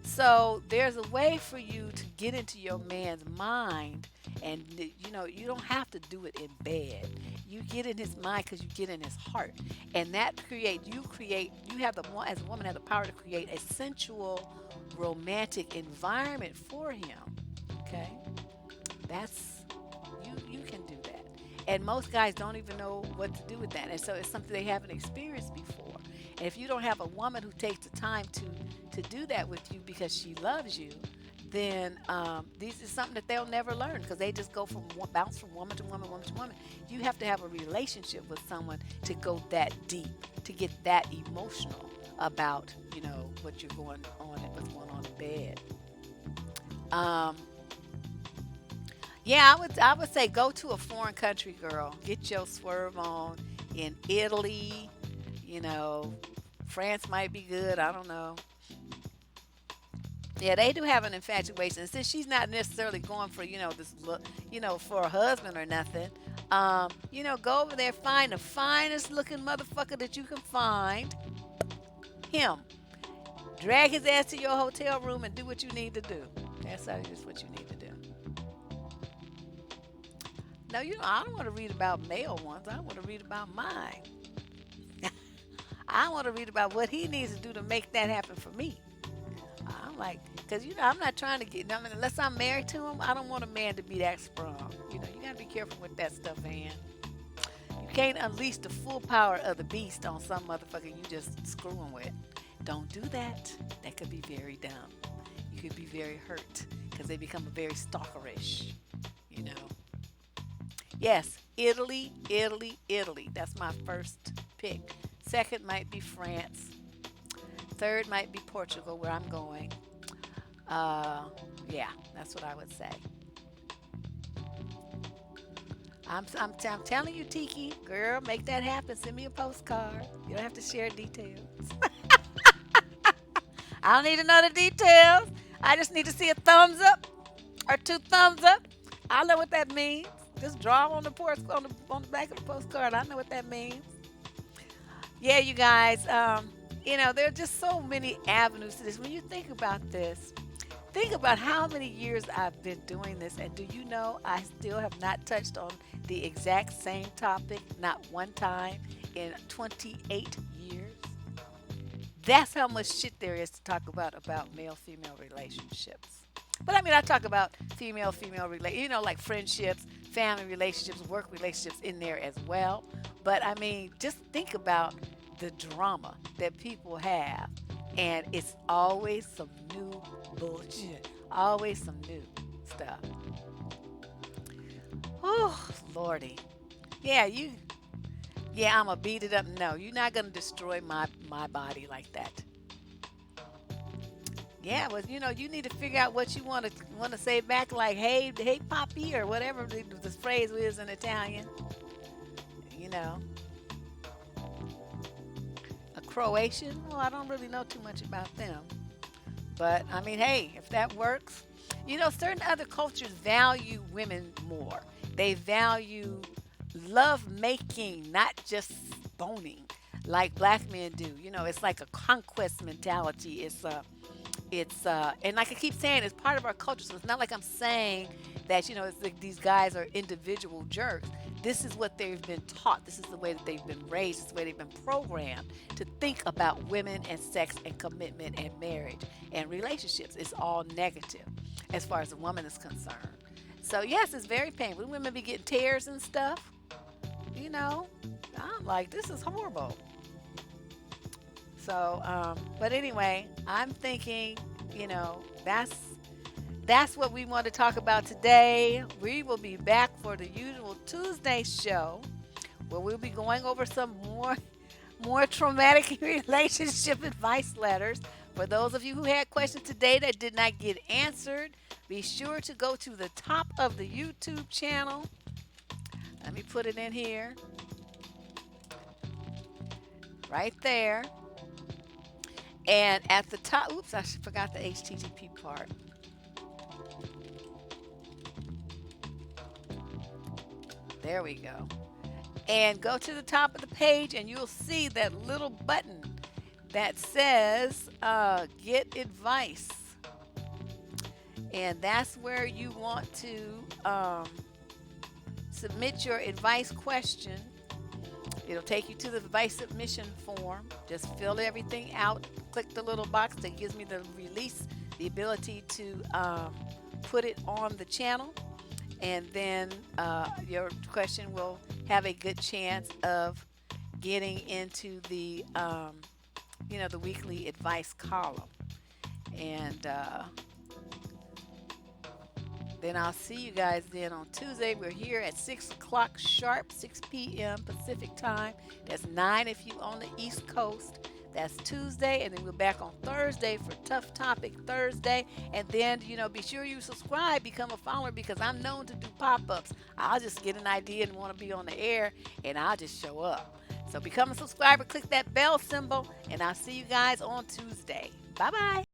So there's a way for you to get into your man's mind, and you don't have to do it in bed. You get in his mind because you get in his heart, and that you have the one as a woman have the power to create a sensual, romantic environment for him. Okay, that's you can do that, and most guys don't even know what to do with that, and so it's something they haven't experienced before. And if you don't have a woman who takes the time to do that with you because she loves you, then this is something that they'll never learn because they just bounce from woman to woman, woman to woman. You have to have a relationship with someone to go that deep, to get that emotional about what you're going on and what's going on in bed. Um, yeah, I would say go to a foreign country, girl. Get your swerve on in Italy. You know, France might be good. I don't know. Yeah, they do have an infatuation. Since she's not necessarily going for, this look, for a husband or nothing, go over there, find the finest looking motherfucker that you can find, him. Drag his ass to your hotel room and do what you need to do. Just what you need to do. No, I don't want to read about male ones. I want to read about mine. I want to read about what he needs to do to make that happen for me. I'm like, because I'm not trying to get. I mean, unless I'm married to him, I don't want a man to be that sprung. You gotta be careful with that stuff, man. You can't unleash the full power of the beast on some motherfucker you just screwing with. Don't do that. That could be very dumb. You could be very hurt because they become very stalkerish. You know. Yes, Italy, Italy, Italy. That's my first pick. Second might be France. Third might be Portugal, where I'm going. Yeah, that's what I would say. I'm telling you, Tiki, girl, make that happen. Send me a postcard. You don't have to share details. I don't need to know the details. I just need to see a thumbs up or two thumbs up. I know what that means. Just draw on the on the back of the postcard. I know what that means. Yeah, you guys. There are just so many avenues to this. When you think about this, think about how many years I've been doing this, and do you know I still have not touched on the exact same topic, not one time in 28 years? That's how much shit there is to talk about male female relationships. But I mean, I talk about female female like friendships, family relationships, work relationships in there as well. But I mean, just think about the drama that people have, and it's always some new bullshit, always some new stuff. Oh, Lordy. Yeah, yeah, I'm gonna beat it up. No, you're not gonna destroy my body like that. Yeah, well, you need to figure out what you want to say back, like hey, Poppy, or whatever the phrase is in Italian. You know, a Croatian. Well, I don't really know too much about them, but I mean, hey, if that works, certain other cultures value women more. They value love making, not just boning, like black men do. It's like a conquest mentality. And like I keep saying, it's part of our culture. So it's not like I'm saying that it's like these guys are individual jerks. This is what they've been taught. This is the way that they've been raised. This is the way they've been programmed to think about women and sex and commitment and marriage and relationships. It's all negative as far as the woman is concerned. So yes, it's very painful. Women be getting tears and stuff. You know, I'm like, this is horrible. So, but anyway, I'm thinking, that's what we want to talk about today. We will be back for the usual Tuesday show, where we'll be going over some more traumatic relationship advice letters. For those of you who had questions today that did not get answered, be sure to go to the top of the YouTube channel. Let me put it in here, right there. And at the top, oops, I forgot the HTTP part. There we go. And go to the top of the page, and you'll see that little button that says Get Advice. And that's where you want to submit your advice question. It'll take you to the advice submission form. Just fill everything out. Click the little box that gives me the ability to put it on the channel. And then your question will have a good chance of getting into the weekly advice column. And then I'll see you guys then on Tuesday. We're here at 6 o'clock sharp, 6 p.m. Pacific time. That's 9 if you on the East Coast. That's Tuesday. And then we're back on Thursday for Tough Topic Thursday. And then, be sure you subscribe, become a follower, because I'm known to do pop-ups. I'll just get an idea and want to be on the air, and I'll just show up. So become a subscriber, click that bell symbol, and I'll see you guys on Tuesday. Bye-bye.